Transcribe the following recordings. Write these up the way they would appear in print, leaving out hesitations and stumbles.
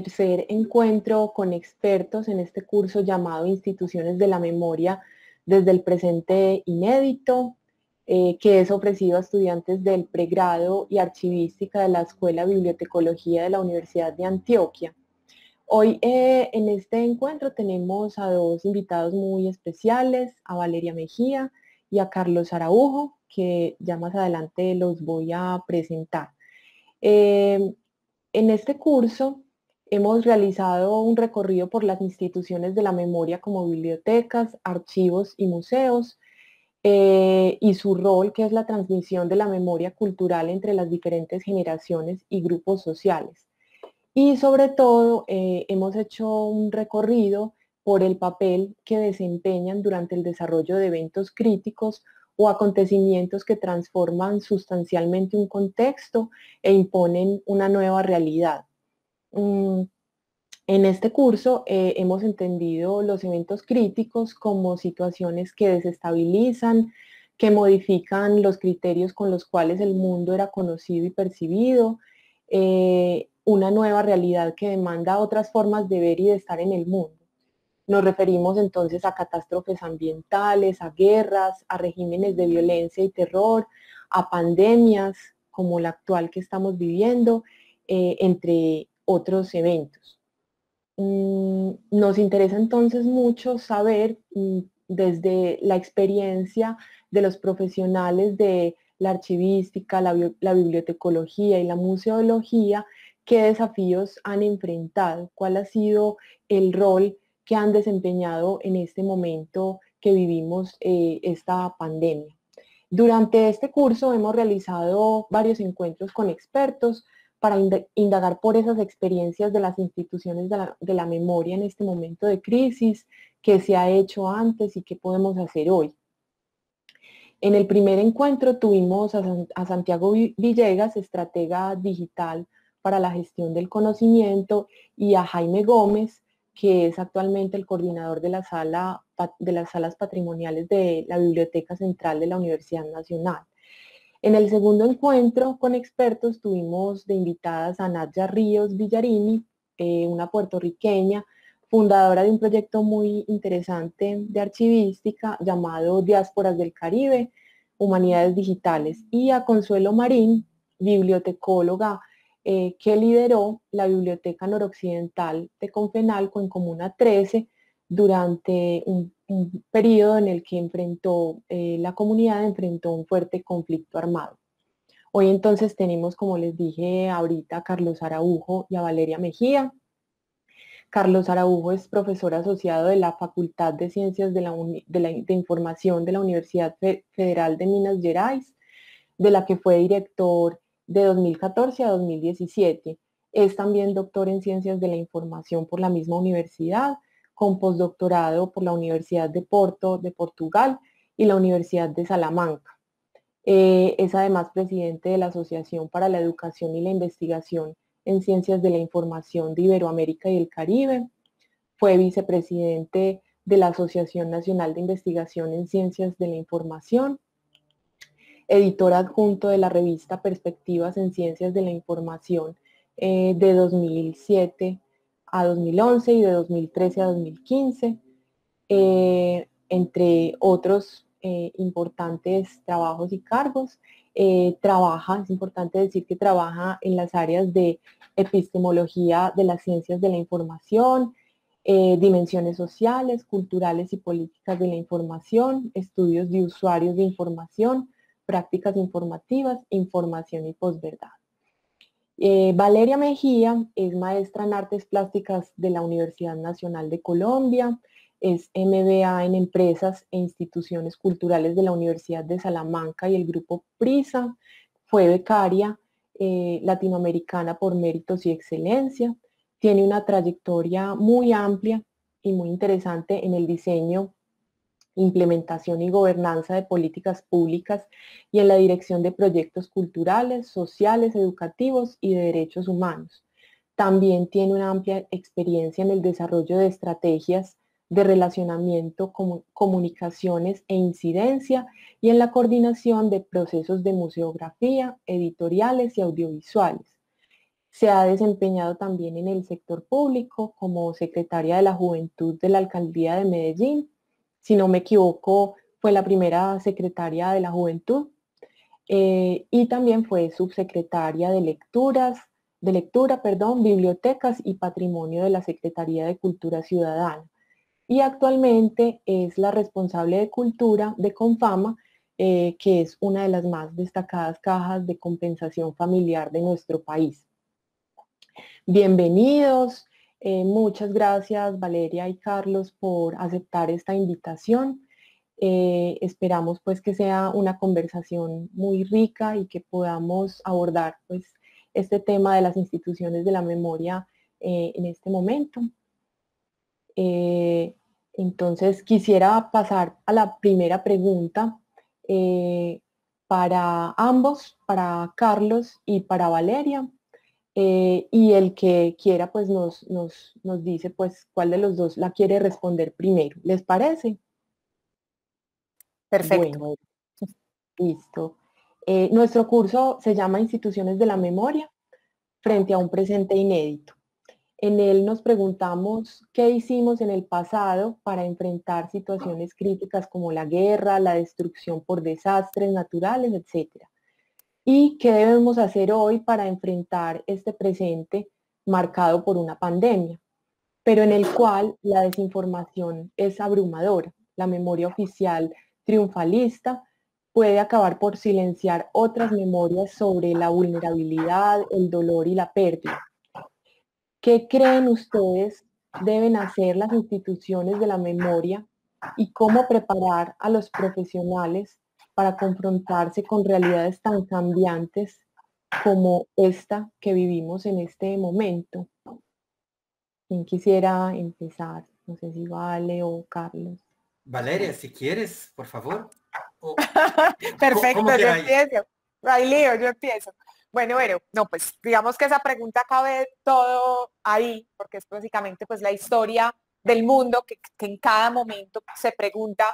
tercer encuentro con expertos en este curso llamado Instituciones de la Memoria desde el presente inédito, que es ofrecido a estudiantes del pregrado y archivística de la Escuela de Bibliotecología de la Universidad de Antioquia. Hoy en este encuentro tenemos a dos invitados muy especiales, a Valeria Mejía y a Carlos Araujo, que ya más adelante los voy a presentar. En este curso hemos realizado un recorrido por las instituciones de la memoria como bibliotecas, archivos y museos, y su rol, que es la transmisión de la memoria cultural entre las diferentes generaciones y grupos sociales. Y sobre todo hemos hecho un recorrido por el papel que desempeñan durante el desarrollo de eventos críticos o acontecimientos que transforman sustancialmente un contexto e imponen una nueva realidad. En este curso hemos entendido los eventos críticos como situaciones que desestabilizan, que modifican los criterios con los cuales el mundo era conocido y percibido, una nueva realidad que demanda otras formas de ver y de estar en el mundo. Nos referimos entonces a catástrofes ambientales, a guerras, a regímenes de violencia y terror, a pandemias como la actual que estamos viviendo, entre otros eventos. Nos interesa entonces mucho saber desde la experiencia de los profesionales de la archivística, la bibliotecología y la museología, qué desafíos han enfrentado, cuál ha sido el rol que han desempeñado en este momento que vivimos esta pandemia. Durante este curso hemos realizado varios encuentros con expertos para indagar por esas experiencias de las instituciones de la memoria en este momento de crisis, qué se ha hecho antes y qué podemos hacer hoy. En el primer encuentro tuvimos a Santiago Villegas, estratega digital para la gestión del conocimiento, y a Jaime Gómez, que es actualmente el coordinador de las salas patrimoniales de la Biblioteca Central de la Universidad Nacional. En el segundo encuentro con expertos tuvimos de invitadas a Nadia Ríos Villarini, una puertorriqueña, fundadora de un proyecto muy interesante de archivística llamado Diásporas del Caribe, Humanidades Digitales, y a Consuelo Marín, bibliotecóloga, que lideró la Biblioteca Noroccidental de Confenalco en Comuna 13 durante un periodo en el que la comunidad enfrentó un fuerte conflicto armado. Hoy entonces tenemos, como les dije ahorita, a Carlos Araujo y a Valeria Mejía. Carlos Araujo es profesor asociado de la Facultad de Ciencias de Información de la Universidad Federal de Minas Gerais, de la que fue director de 2014 a 2017. Es también doctor en Ciencias de la Información por la misma universidad, con postdoctorado por la Universidad de Porto de Portugal y la Universidad de Salamanca. Es además presidente de la Asociación para la Educación y la Investigación en Ciencias de la Información de Iberoamérica y el Caribe. Fue vicepresidente de la Asociación Nacional de Investigación en Ciencias de la Información, editor adjunto de la revista Perspectivas en Ciencias de la Información de 2007 a 2011 y de 2013 a 2015, entre otros importantes trabajos y cargos. Es importante decir que trabaja en las áreas de epistemología de las ciencias de la información, dimensiones sociales, culturales y políticas de la información, estudios de usuarios de información, prácticas informativas, información y posverdad. Valeria Mejía es maestra en artes plásticas de la Universidad Nacional de Colombia, es MBA en empresas e instituciones culturales de la Universidad de Salamanca y el grupo PRISA, fue becaria latinoamericana por méritos y excelencia, tiene una trayectoria muy amplia y muy interesante en el diseño, implementación y gobernanza de políticas públicas y en la dirección de proyectos culturales, sociales, educativos y de derechos humanos. También tiene una amplia experiencia en el desarrollo de estrategias de relacionamiento, comunicaciones e incidencia y en la coordinación de procesos de museografía, editoriales y audiovisuales. Se ha desempeñado también en el sector público como secretaria de la Juventud de la Alcaldía de Medellín. Si no me equivoco, fue la primera secretaria de la Juventud. Y también fue subsecretaria de lectura, perdón, bibliotecas y patrimonio de la Secretaría de Cultura Ciudadana. Y actualmente es la responsable de cultura de Confama, que es una de las más destacadas cajas de compensación familiar de nuestro país. Bienvenidos, muchas gracias Valeria y Carlos por aceptar esta invitación. Esperamos pues que sea una conversación muy rica y que podamos abordar pues este tema de las instituciones de la memoria en este momento. Entonces quisiera pasar a la primera pregunta para ambos, para Carlos y para Valeria. Y el que quiera pues nos dice pues cuál de los dos la quiere responder primero. ¿Les parece? Perfecto. Bueno, listo. Nuestro curso se llama Instituciones de la Memoria frente a un presente inédito. En él nos preguntamos qué hicimos en el pasado para enfrentar situaciones críticas como la guerra, la destrucción por desastres naturales, etcétera. Y qué debemos hacer hoy para enfrentar este presente marcado por una pandemia, pero en el cual la desinformación es abrumadora. La memoria oficial triunfalista puede acabar por silenciar otras memorias sobre la vulnerabilidad, el dolor y la pérdida. ¿Qué creen ustedes deben hacer las instituciones de la memoria y cómo preparar a los profesionales para confrontarse con realidades tan cambiantes como esta que vivimos en este momento? ¿Quién quisiera empezar? No sé si Vale o Carlos. Valeria, si quieres, por favor. Perfecto, Como yo queráis. empiezo. Ay, Leo, yo empiezo. Bueno, no, pues digamos que esa pregunta cabe todo ahí, porque es básicamente pues la historia del mundo que en cada momento se pregunta,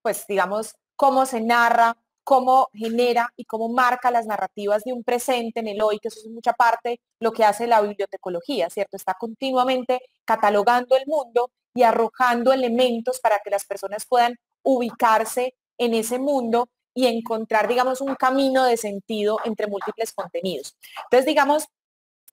pues digamos, cómo se narra, cómo genera y cómo marca las narrativas de un presente en el hoy, que eso es en mucha parte lo que hace la bibliotecología, ¿cierto? Está continuamente catalogando el mundo y arrojando elementos para que las personas puedan ubicarse en ese mundo y encontrar, digamos, un camino de sentido entre múltiples contenidos. Entonces, digamos,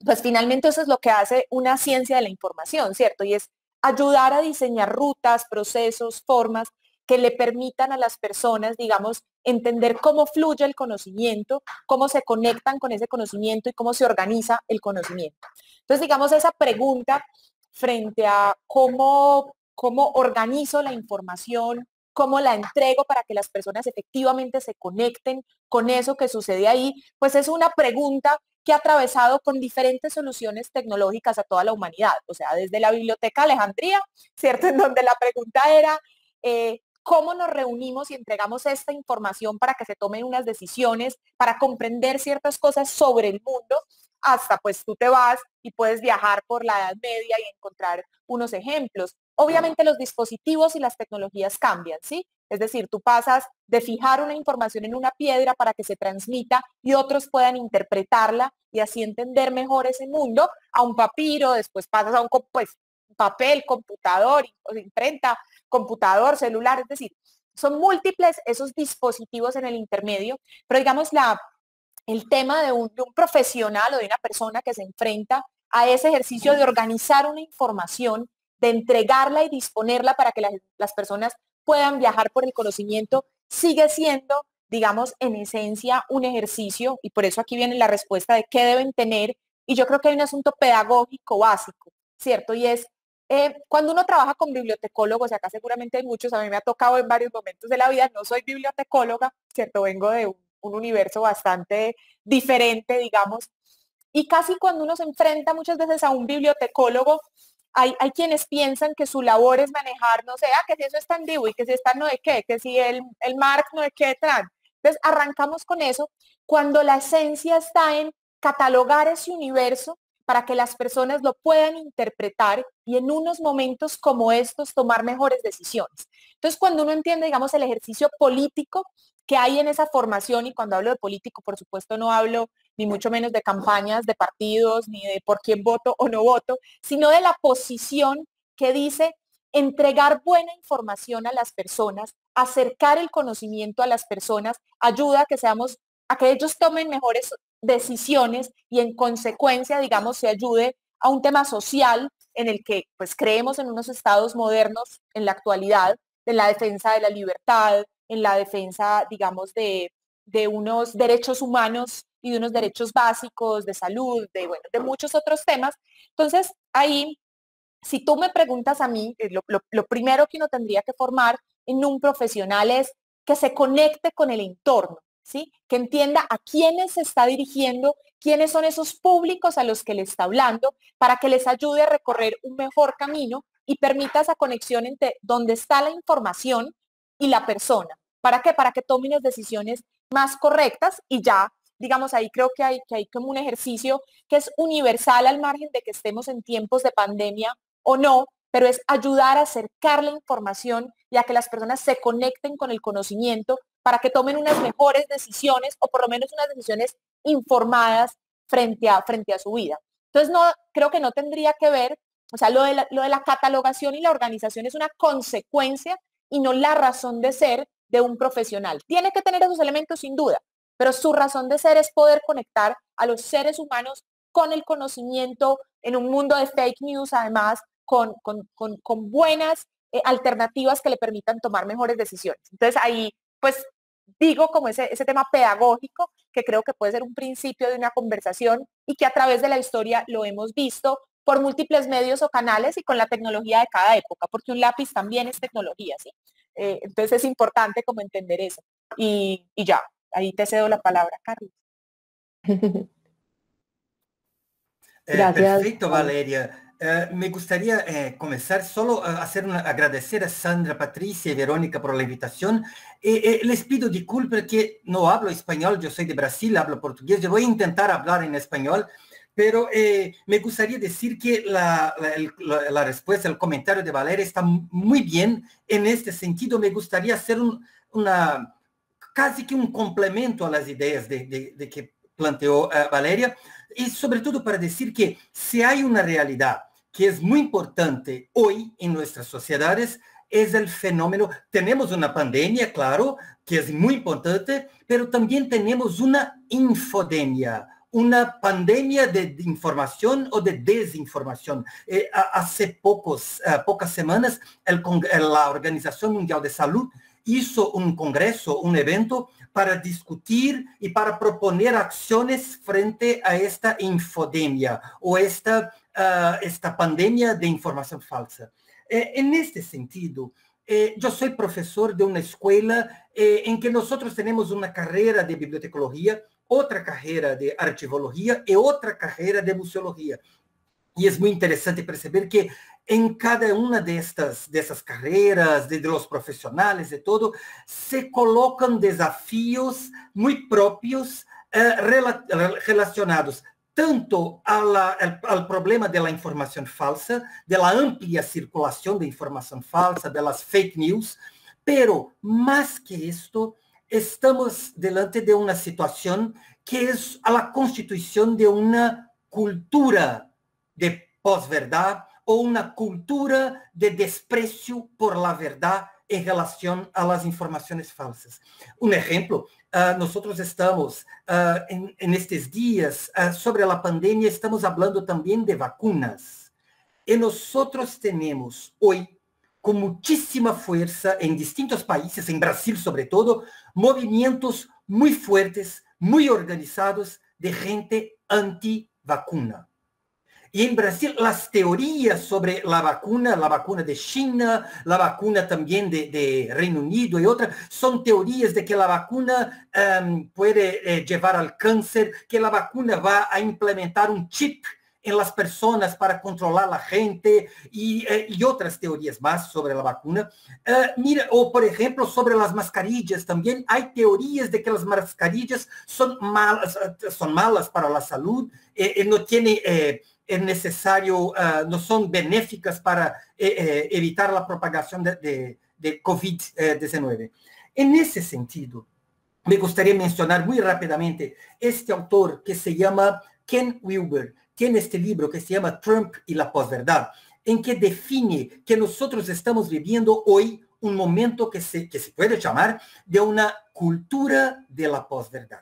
pues finalmente eso es lo que hace una ciencia de la información, ¿cierto? Y es ayudar a diseñar rutas, procesos, formas que le permitan a las personas, digamos, entender cómo fluye el conocimiento, cómo se conectan con ese conocimiento y cómo se organiza el conocimiento. Entonces, digamos, esa pregunta frente a cómo organizo la información, cómo la entrego para que las personas efectivamente se conecten con eso que sucede ahí, pues es una pregunta que ha atravesado con diferentes soluciones tecnológicas a toda la humanidad, o sea, desde la Biblioteca Alejandría, ¿cierto? En donde la pregunta era, ¿cómo nos reunimos y entregamos esta información para que se tomen unas decisiones, para comprender ciertas cosas sobre el mundo? Hasta pues tú te vas y puedes viajar por la Edad Media y encontrar unos ejemplos. Obviamente los dispositivos y las tecnologías cambian, ¿sí? Es decir, tú pasas de fijar una información en una piedra para que se transmita y otros puedan interpretarla y así entender mejor ese mundo, a un papiro, después pasas a un pues, papel, computador, imprenta, computador, celular, es decir, son múltiples esos dispositivos en el intermedio, pero digamos el tema de un profesional o de una persona que se enfrenta a ese ejercicio de organizar una información, de entregarla y disponerla para que las personas puedan viajar por el conocimiento, sigue siendo, digamos, en esencia un ejercicio, y por eso aquí viene la respuesta de qué deben tener, y yo creo que hay un asunto pedagógico básico, ¿cierto? Y es, cuando uno trabaja con bibliotecólogos, y acá seguramente hay muchos, a mí me ha tocado en varios momentos de la vida, no soy bibliotecóloga, ¿cierto? Vengo de un universo bastante diferente, digamos, y casi cuando uno se enfrenta muchas veces a un bibliotecólogo, hay quienes piensan que su labor es manejar, no sé, que si eso está en vivo y que si está no de qué, que si el mark no de qué, tran. Entonces arrancamos con eso cuando la esencia está en catalogar ese universo para que las personas lo puedan interpretar y en unos momentos como estos tomar mejores decisiones. Entonces, cuando uno entiende, digamos, el ejercicio político que hay en esa formación, y cuando hablo de político, por supuesto, no hablo ni mucho menos de campañas de partidos, ni de por quién voto o no voto, sino de la posición que dice entregar buena información a las personas, acercar el conocimiento a las personas, ayuda a que ellos tomen mejores decisiones y en consecuencia, digamos, se ayude a un tema social en el que pues creemos en unos estados modernos en la actualidad, en la defensa de la libertad, en la defensa, digamos, de unos derechos humanos y de unos derechos básicos, de salud, de muchos otros temas. Entonces, ahí, si tú me preguntas a mí, lo primero que uno tendría que formar en un profesional es que se conecte con el entorno, ¿sí? Que entienda a quiénes se está dirigiendo, quiénes son esos públicos a los que le está hablando, para que les ayude a recorrer un mejor camino y permita esa conexión entre dónde está la información y la persona. ¿Para qué? Para que tomen las decisiones más correctas y ya, digamos, ahí creo que hay como un ejercicio que es universal al margen de que estemos en tiempos de pandemia o no, pero es ayudar a acercar la información y a que las personas se conecten con el conocimiento para que tomen unas mejores decisiones o por lo menos unas decisiones informadas frente a su vida. Entonces, no, creo que no tendría que ver, o sea, lo de la catalogación y la organización es una consecuencia y no la razón de ser de un profesional. Tiene que tener esos elementos sin duda, pero su razón de ser es poder conectar a los seres humanos con el conocimiento en un mundo de fake news, además, con buenas alternativas que le permitan tomar mejores decisiones. Entonces ahí, pues, digo como ese tema pedagógico que creo que puede ser un principio de una conversación y que a través de la historia lo hemos visto por múltiples medios o canales y con la tecnología de cada época, porque un lápiz también es tecnología, ¿sí? Entonces es importante como entender eso. Y ya, ahí te cedo la palabra, Carlos. Gracias. Perfecto, Valeria. Me gustaría comenzar solo a agradecer a Sandra, Patricia y Verónica por la invitación. Les pido disculpas que no hablo español, yo soy de Brasil, hablo portugués, yo voy a intentar hablar en español, pero me gustaría decir que la respuesta, el comentario de Valeria está muy bien. En este sentido, me gustaría hacer casi que un complemento a las ideas de que planteó Valeria, y sobre todo para decir que si hay una realidad que es muy importante hoy en nuestras sociedades, es el fenómeno, tenemos una pandemia, claro, que es muy importante, pero también tenemos una infodemia, una pandemia de información o de desinformación. Hace pocas semanas, la Organización Mundial de Salud hizo un congreso, un evento para discutir y para proponer acciones frente a esta infodemia o esta pandemia de información falsa. En este sentido, yo soy profesor de una escuela en que nosotros tenemos una carrera de bibliotecología, otra carrera de archivología y otra carrera de museología. Y es muy interesante perceber que en cada una de estas carreras, de los profesionales, de todo, se colocan desafíos muy propios relacionados tanto al problema de la información falsa, de la amplia circulación de información falsa, de las fake news, pero más que esto, estamos delante de una situación que es a la constitución de una cultura de posverdad o una cultura de desprecio por la verdad en relación a las informaciones falsas. Un ejemplo, nosotros estamos en estos días sobre la pandemia, estamos hablando también de vacunas. Y nosotros tenemos hoy, con muchísima fuerza en distintos países, en Brasil sobre todo, movimientos muy fuertes, muy organizados de gente anti-vacuna. Y en Brasil, las teorías sobre la vacuna de China, la vacuna también de Reino Unido y otras, son teorías de que la vacuna puede llevar al cáncer, que la vacuna va a implementar un chip en las personas para controlar a la gente y otras teorías más sobre la vacuna. Mira, o por ejemplo, sobre las mascarillas también hay teorías de que las mascarillas son malas para la salud, no tiene... es necesario, no son benéficas para evitar la propagación de COVID-19. En ese sentido, me gustaría mencionar muy rápidamente este autor que se llama Ken Wilber. Tiene este libro que se llama Trump y la posverdad, en que define que nosotros estamos viviendo hoy un momento que se puede llamar de una cultura de la posverdad.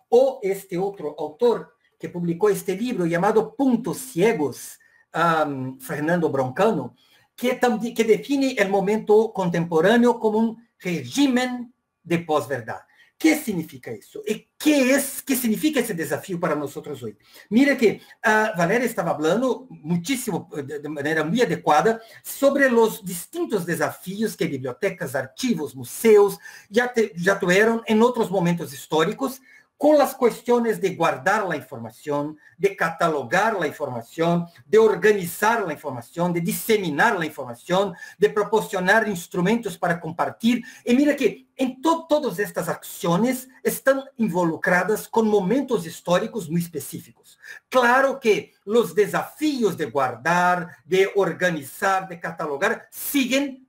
O este otro autor que publicó este libro llamado Puntos Ciegos, Fernando Broncano, que define el momento contemporáneo como un régimen de posverdad. ¿Qué significa eso? ¿Y qué significa ese desafío para nosotros hoy? Mira que Valéria estaba hablando muchísimo, de manera muy adecuada, sobre los distintos desafíos que bibliotecas, archivos, museos ya tuvieron en otros momentos históricos, con las cuestiones de guardar la información, de catalogar la información, de organizar la información, de diseminar la información, de proporcionar instrumentos para compartir. Y mira que en todas estas acciones están involucradas con momentos históricos muy específicos. Claro que los desafíos de guardar, de organizar, de catalogar, siguen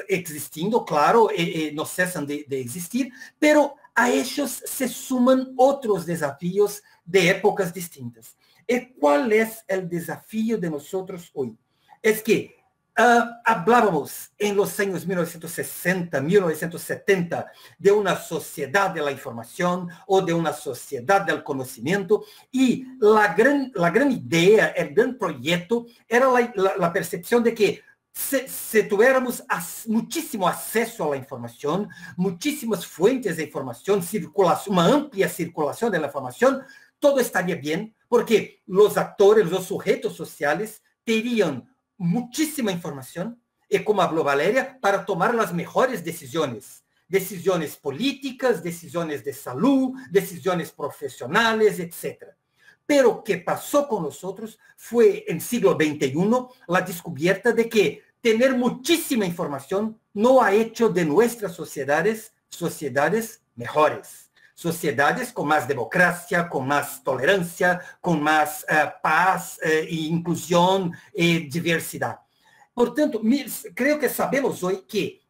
existindo, claro, no cesan de existir, pero a ellos se suman otros desafíos de épocas distintas. ¿Y cuál es el desafío de nosotros hoy? Es que hablábamos en los años 1960, 1970 de una sociedad de la información o de una sociedad del conocimiento, y la gran idea, el gran proyecto era la percepción de que si tuviéramos muchísimo acceso a la información, muchísimas fuentes de información, una amplia circulación de la información, todo estaría bien, porque los actores, los sujetos sociales tenían muchísima información, y como habló Valéria, para tomar las mejores decisiones. Decisiones políticas, decisiones de salud, decisiones profesionales, etc. Pero ¿qué pasó con nosotros? Fue en el siglo XXI la descubierta de que tener muchísima información no ha hecho de nuestras sociedades mejores. Sociedades con más democracia, con más tolerancia, con más paz, inclusión y diversidad. Por tanto, creo que sabemos hoy que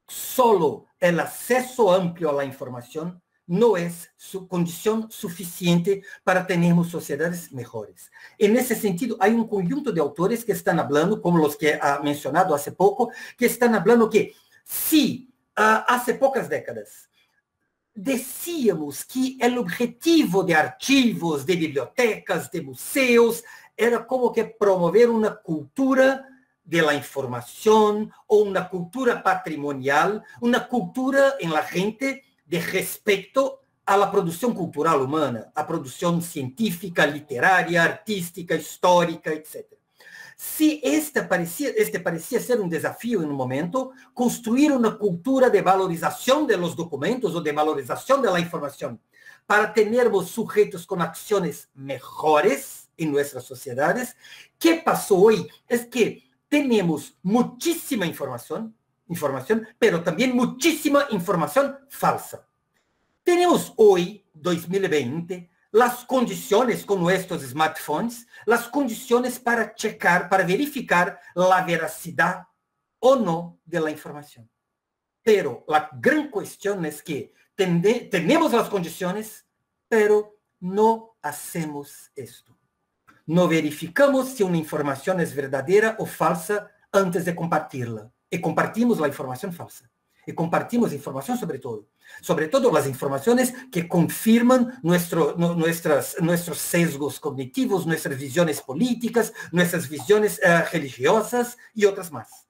solo el acceso amplio a la información no es su condición suficiente para tenermos sociedades mejores. En ese sentido, hay un conjunto de autores que están hablando, como los que ha mencionado hace poco, que están hablando que si hace pocas décadas decíamos que el objetivo de archivos, de bibliotecas, de museos, era como que promover una cultura de la información o una cultura patrimonial, una cultura en la gente de respecto a la producción cultural humana, a producción científica, literaria, artística, histórica, etc. Si este parecía ser un desafío en un momento, construir una cultura de valorización de los documentos o de valorización de la información para tenermos sujetos con acciones mejores en nuestras sociedades. ¿Qué pasó hoy? Es que tenemos muchísima información, pero también muchísima información falsa. Tenemos hoy, 2020, las condiciones con nuestros smartphones, las condiciones para checar, para verificar la veracidad o no de la información. Pero la gran cuestión es que tenemos las condiciones, pero no hacemos esto. No verificamos si una información es verdadera o falsa antes de compartirla. Y compartimos la información falsa. Y compartimos información sobre todo las informaciones que confirman nuestros sesgos cognitivos, nuestras visiones políticas, nuestras visiones religiosas y otras más.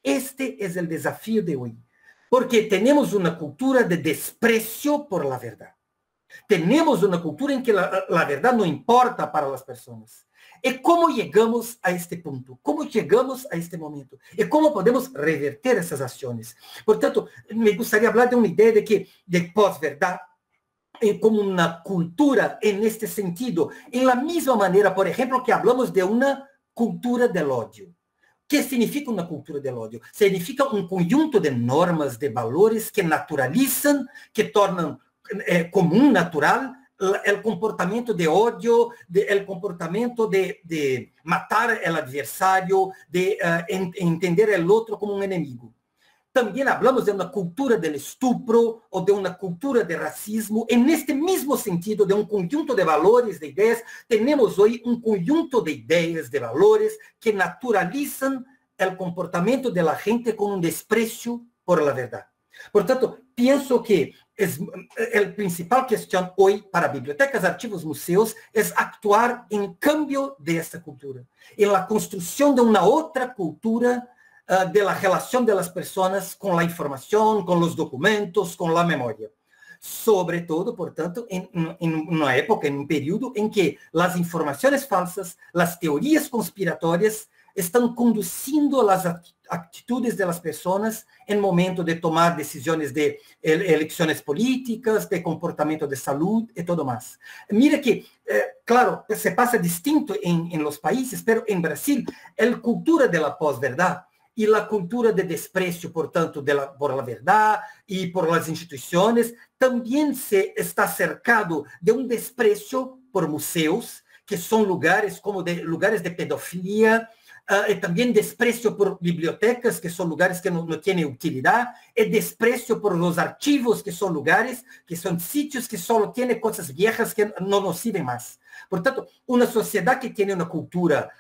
Este es el desafío de hoy, porque tenemos una cultura de desprecio por la verdad. Tenemos una cultura en que la verdad no importa para las personas. ¿Y cómo llegamos a este punto? ¿Cómo llegamos a este momento? ¿Y cómo podemos revertir esas acciones? Por tanto, me gustaría hablar de una idea de posverdad como una cultura en este sentido. En la misma manera, por ejemplo, que hablamos de una cultura del odio. ¿Qué significa una cultura del odio? Significa un conjunto de normas, de valores que naturalizan, que tornan común, natural, el comportamiento de odio, el comportamiento de matar al adversario, de entender el otro como un enemigo. también hablamos de una cultura del estupro o de una cultura de racismo. En este mismo sentido, de un conjunto de valores, de ideas, tenemos hoy un conjunto de ideas, de valores que naturalizan el comportamiento de la gente con un desprecio por la verdad. Por tanto, pienso que el principal cuestión hoy para bibliotecas, archivos, museos es actuar en cambio de esta cultura, en la construcción de una otra cultura de la relación de las personas con la información, con los documentos, con la memoria. Sobre todo, por tanto, en una época, en un periodo en que las informaciones falsas, las teorías conspiratorias están conduciendo las actitudes de las personas en momento de tomar decisiones de elecciones políticas, de comportamiento de salud y todo más. Mira que, claro, se pasa distinto en los países, pero en Brasil, la cultura de la posverdad y la cultura de desprecio, por tanto, por la verdad y por las instituciones, también se está cercado de un desprecio por museos, que son lugares como lugares de pedofilia, y también desprecio por bibliotecas, que son lugares que no tienen utilidad, y desprecio por los archivos, que son lugares, que son sitios que solo tienen cosas viejas que no nos sirven más. Por tanto, una sociedad que tiene una cultura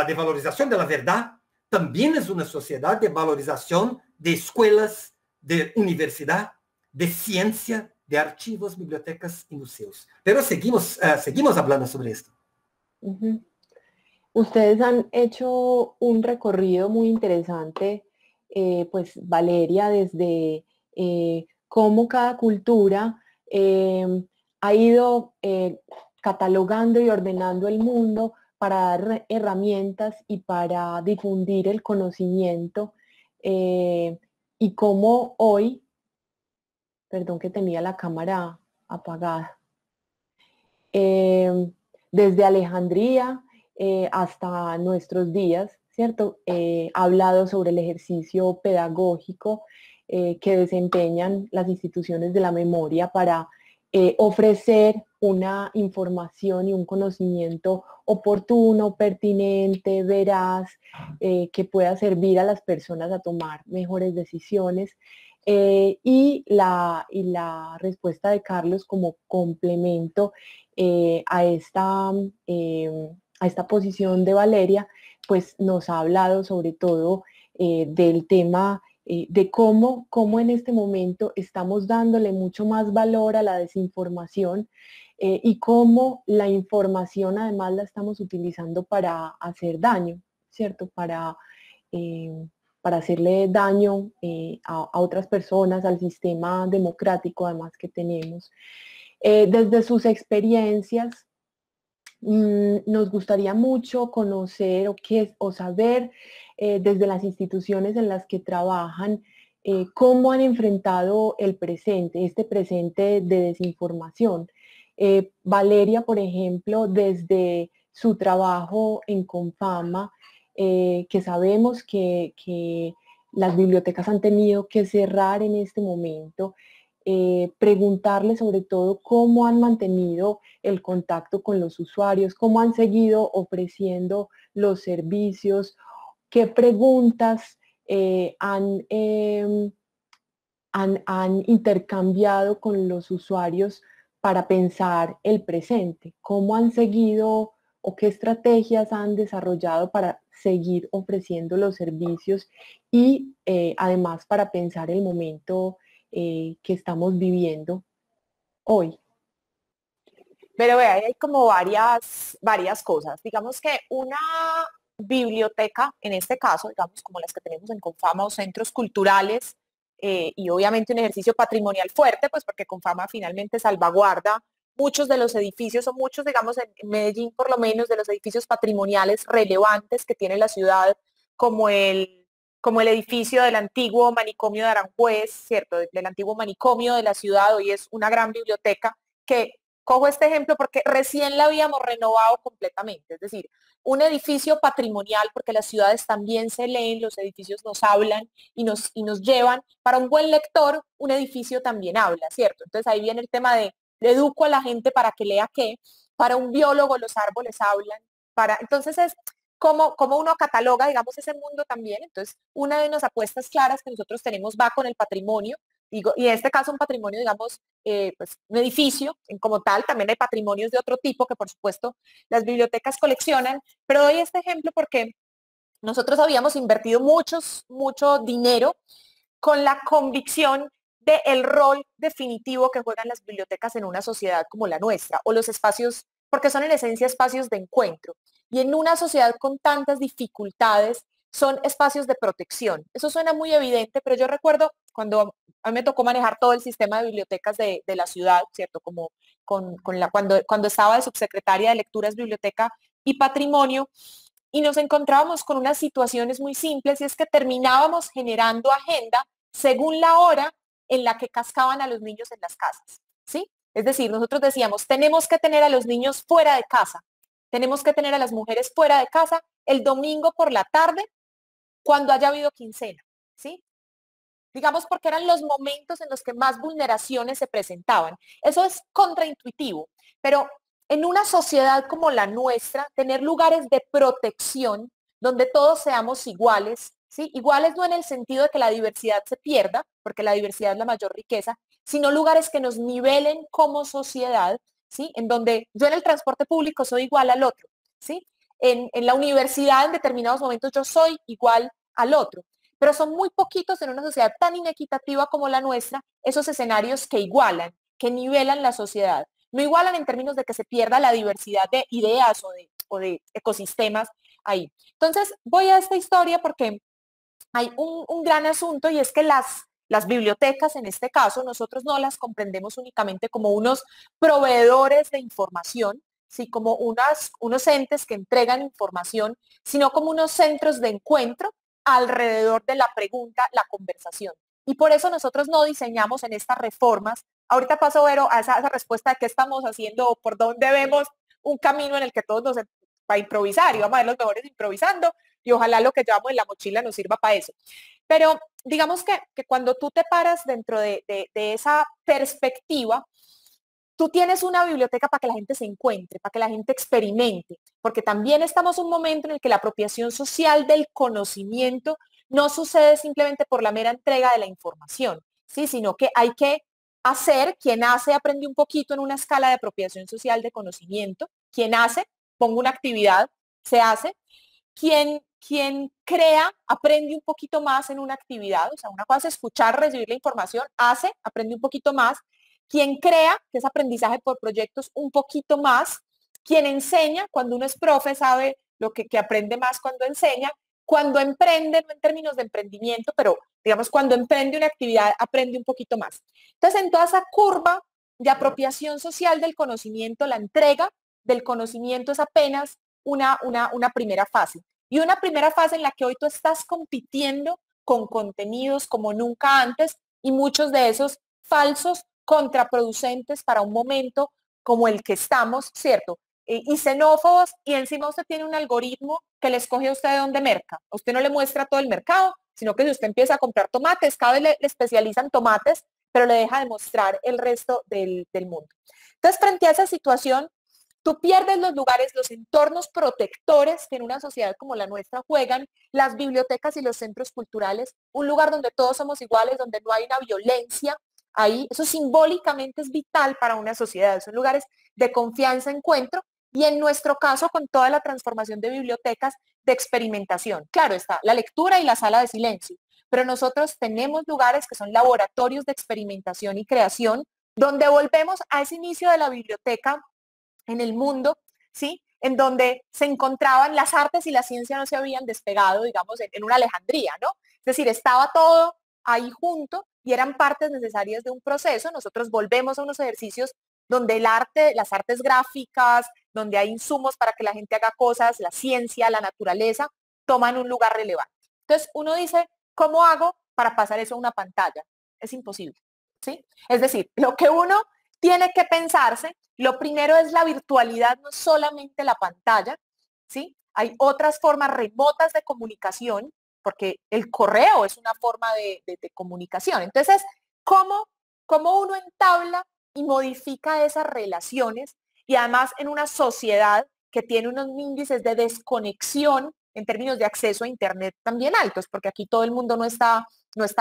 de valorización de la verdad, también es una sociedad de valorización de escuelas, de universidad, de ciencia, de archivos, bibliotecas y museos. Pero seguimos hablando sobre esto. Uh-huh. Ustedes han hecho un recorrido muy interesante, pues Valeria, desde cómo cada cultura ha ido catalogando y ordenando el mundo para dar herramientas y para difundir el conocimiento, y cómo hoy, perdón que tenía la cámara apagada, desde Alejandría hasta nuestros días, ¿cierto? Ha hablado sobre el ejercicio pedagógico que desempeñan las instituciones de la memoria para ofrecer una información y un conocimiento oportuno, pertinente, veraz, que pueda servir a las personas a tomar mejores decisiones. Y la respuesta de Carlos como complemento a esta posición de Valeria, pues nos ha hablado sobre todo del tema de cómo en este momento estamos dándole mucho más valor a la desinformación, y cómo la información además la estamos utilizando para hacer daño, ¿cierto? Para hacerle daño a otras personas, al sistema democrático además que tenemos. Desde sus experiencias, nos gustaría mucho conocer o saber desde las instituciones en las que trabajan, cómo han enfrentado el presente, este presente de desinformación. Valeria, por ejemplo, desde su trabajo en Confama, que sabemos que las bibliotecas han tenido que cerrar en este momento, preguntarle sobre todo cómo han mantenido el contacto con los usuarios, cómo han seguido ofreciendo los servicios, qué preguntas han intercambiado con los usuarios para pensar el presente, cómo han seguido o qué estrategias han desarrollado para seguir ofreciendo los servicios y además para pensar el momento que estamos viviendo hoy. Pero vea, hay como varias cosas. Digamos que una biblioteca, en este caso, digamos como las que tenemos en Confama o centros culturales, y obviamente un ejercicio patrimonial fuerte, pues porque Confama finalmente salvaguarda muchos de los edificios, o muchos, digamos, en Medellín por lo menos, de los edificios patrimoniales relevantes que tiene la ciudad, como el edificio del antiguo manicomio de Aranjuez, ¿cierto? Del antiguo manicomio de la ciudad. Hoy es una gran biblioteca que, cojo este ejemplo porque recién la habíamos renovado completamente, es decir, un edificio patrimonial, porque las ciudades también se leen, los edificios nos hablan y nos llevan. Para un buen lector, un edificio también habla, ¿cierto? Entonces ahí viene el tema de le educo a la gente para que lea qué. Para un biólogo los árboles hablan. Entonces cómo uno cataloga, digamos, ese mundo también. Entonces, una de las apuestas claras que nosotros tenemos va con el patrimonio, digo, y en este caso un patrimonio, digamos, pues un edificio como tal, también hay patrimonios de otro tipo que por supuesto las bibliotecas coleccionan, pero doy este ejemplo porque nosotros habíamos invertido mucho dinero con la convicción del rol definitivo que juegan las bibliotecas en una sociedad como la nuestra, o los espacios, porque son en esencia espacios de encuentro. Y en una sociedad con tantas dificultades, son espacios de protección. Eso suena muy evidente, pero yo recuerdo cuando a mí me tocó manejar todo el sistema de bibliotecas de la ciudad, ¿cierto? Como cuando estaba de subsecretaria de Lecturas, Biblioteca y Patrimonio, y nos encontrábamos con unas situaciones muy simples, y es que terminábamos generando agenda según la hora en la que cascaban a los niños en las casas, ¿sí? Es decir, nosotros decíamos, tenemos que tener a los niños fuera de casa, tenemos que tener a las mujeres fuera de casa el domingo por la tarde cuando haya habido quincena, ¿sí? Digamos porque eran los momentos en los que más vulneraciones se presentaban. Eso es contraintuitivo, pero en una sociedad como la nuestra, tener lugares de protección donde todos seamos iguales, ¿sí? Iguales no en el sentido de que la diversidad se pierda, porque la diversidad es la mayor riqueza, sino lugares que nos nivelen como sociedad, ¿sí? En donde yo en el transporte público soy igual al otro, ¿sí? En la universidad en determinados momentos yo soy igual al otro. Pero son muy poquitos en una sociedad tan inequitativa como la nuestra, esos escenarios que igualan, que nivelan la sociedad. No igualan en términos de que se pierda la diversidad de ideas o de ecosistemas ahí. Entonces, voy a esta historia porque hay un gran asunto, y es que las bibliotecas, en este caso, nosotros no las comprendemos únicamente como unos proveedores de información, sí, como unos entes que entregan información, sino como unos centros de encuentro alrededor de la pregunta, la conversación. Y por eso nosotros no diseñamos en estas reformas. Ahorita paso, Vero, a esa respuesta de qué estamos haciendo o por dónde vemos un camino en el que todos nos para improvisar, y vamos a ver los mejores improvisando, y ojalá lo que llevamos en la mochila nos sirva para eso. Pero digamos que cuando tú te paras dentro de esa perspectiva, tú tienes una biblioteca para que la gente se encuentre, para que la gente experimente, porque también estamos en un momento en el que la apropiación social del conocimiento no sucede simplemente por la mera entrega de la información, ¿sí? Sino que hay que hacer, quien hace aprende un poquito en una escala de apropiación social de conocimiento, quien hace, pongo una actividad, se hace, quien crea aprende un poquito más en una actividad, o sea, una cosa es escuchar, recibir la información, hace, aprende un poquito más, quien crea, que es aprendizaje por proyectos, un poquito más, quien enseña, cuando uno es profe sabe lo que aprende más cuando enseña, cuando emprende, no en términos de emprendimiento, pero digamos cuando emprende una actividad aprende un poquito más. Entonces, en toda esa curva de apropiación social del conocimiento, la entrega del conocimiento es apenas una primera fase. Y una primera fase en la que hoy tú estás compitiendo con contenidos como nunca antes, y muchos de esos falsos, contraproducentes para un momento como el que estamos, ¿cierto? Y xenófobos, y encima usted tiene un algoritmo que le escoge a usted de dónde merca. A usted no le muestra todo el mercado, sino que si usted empieza a comprar tomates, cada vez le especializan tomates, pero le deja de mostrar el resto del mundo. Entonces, frente a esa situación, tú pierdes los lugares, los entornos protectores que en una sociedad como la nuestra juegan las bibliotecas y los centros culturales, un lugar donde todos somos iguales, donde no hay una violencia ahí. Eso simbólicamente es vital para una sociedad, son lugares de confianza, encuentro, y en nuestro caso, con toda la transformación de bibliotecas, de experimentación. Claro, está la lectura y la sala de silencio, pero nosotros tenemos lugares que son laboratorios de experimentación y creación, donde volvemos a ese inicio de la biblioteca en el mundo, ¿sí? En donde se encontraban las artes y la ciencia, no se habían despegado, digamos, en una Alejandría, ¿no? Es decir, estaba todo ahí junto y eran partes necesarias de un proceso. Nosotros volvemos a unos ejercicios donde el arte, las artes gráficas, donde hay insumos para que la gente haga cosas, la ciencia, la naturaleza, toman un lugar relevante. Entonces, uno dice, ¿cómo hago para pasar eso a una pantalla? Es imposible, ¿sí? Es decir, lo que uno tiene que pensarse, lo primero es la virtualidad, no solamente la pantalla, ¿sí? Hay otras formas remotas de comunicación, porque el correo es una forma de comunicación. Entonces, ¿cómo uno entabla y modifica esas relaciones? Y además en una sociedad que tiene unos índices de desconexión en términos de acceso a Internet también altos, porque aquí todo el mundo no está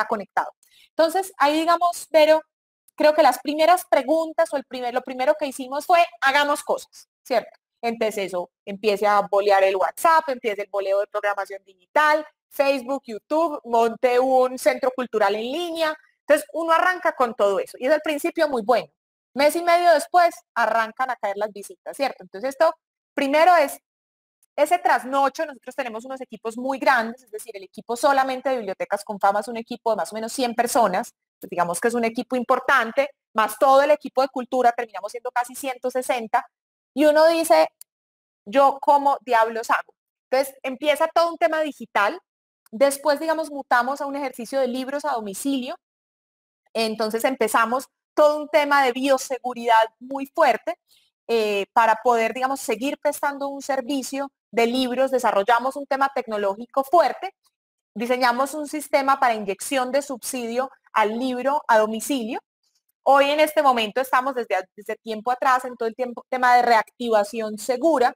conectado. Entonces, ahí digamos, pero creo que las primeras preguntas o lo primero que hicimos fue hagamos cosas, ¿cierto? Entonces eso, empiece a bolear el WhatsApp, empiece el boleo de programación digital, Facebook, YouTube, monte un centro cultural en línea. Entonces uno arranca con todo eso y es al principio muy bueno. Mes y medio después arrancan a caer las visitas, ¿cierto? Entonces esto primero es ese trasnocho. Nosotros tenemos unos equipos muy grandes, es decir, el equipo solamente de Bibliotecas con Fama es un equipo de más o menos 100 personas, pues digamos que es un equipo importante, más todo el equipo de cultura, terminamos siendo casi 160, y uno dice, ¿yo cómo diablos hago? Entonces empieza todo un tema digital, después, digamos, mutamos a un ejercicio de libros a domicilio, entonces empezamos todo un tema de bioseguridad muy fuerte para poder, digamos, seguir prestando un servicio de libros. Desarrollamos un tema tecnológico fuerte, diseñamos un sistema para inyección de subsidio al libro a domicilio. Hoy en este momento estamos desde tiempo atrás en todo el tema de reactivación segura,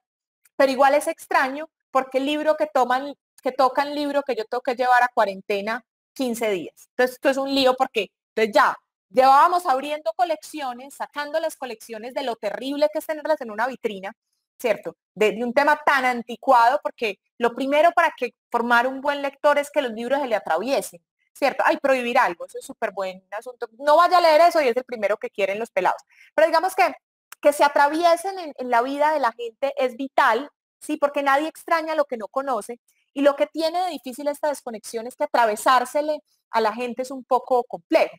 pero igual es extraño porque el libro que tocan libro que yo tengo que llevar a cuarentena 15 días. Entonces esto es un lío porque entonces ya llevábamos abriendo colecciones, sacando las colecciones de lo terrible que es tenerlas en una vitrina, ¿cierto? De un tema tan anticuado, porque lo primero para que formar un buen lector es que los libros se le atraviesen, ¿cierto? Ay, prohibir algo, eso es súper buen asunto. No vaya a leer eso y es el primero que quieren los pelados. Pero digamos que se atraviesen en la vida de la gente es vital, ¿sí? Porque nadie extraña lo que no conoce. Y lo que tiene de difícil esta desconexión es que atravesársele a la gente es un poco complejo.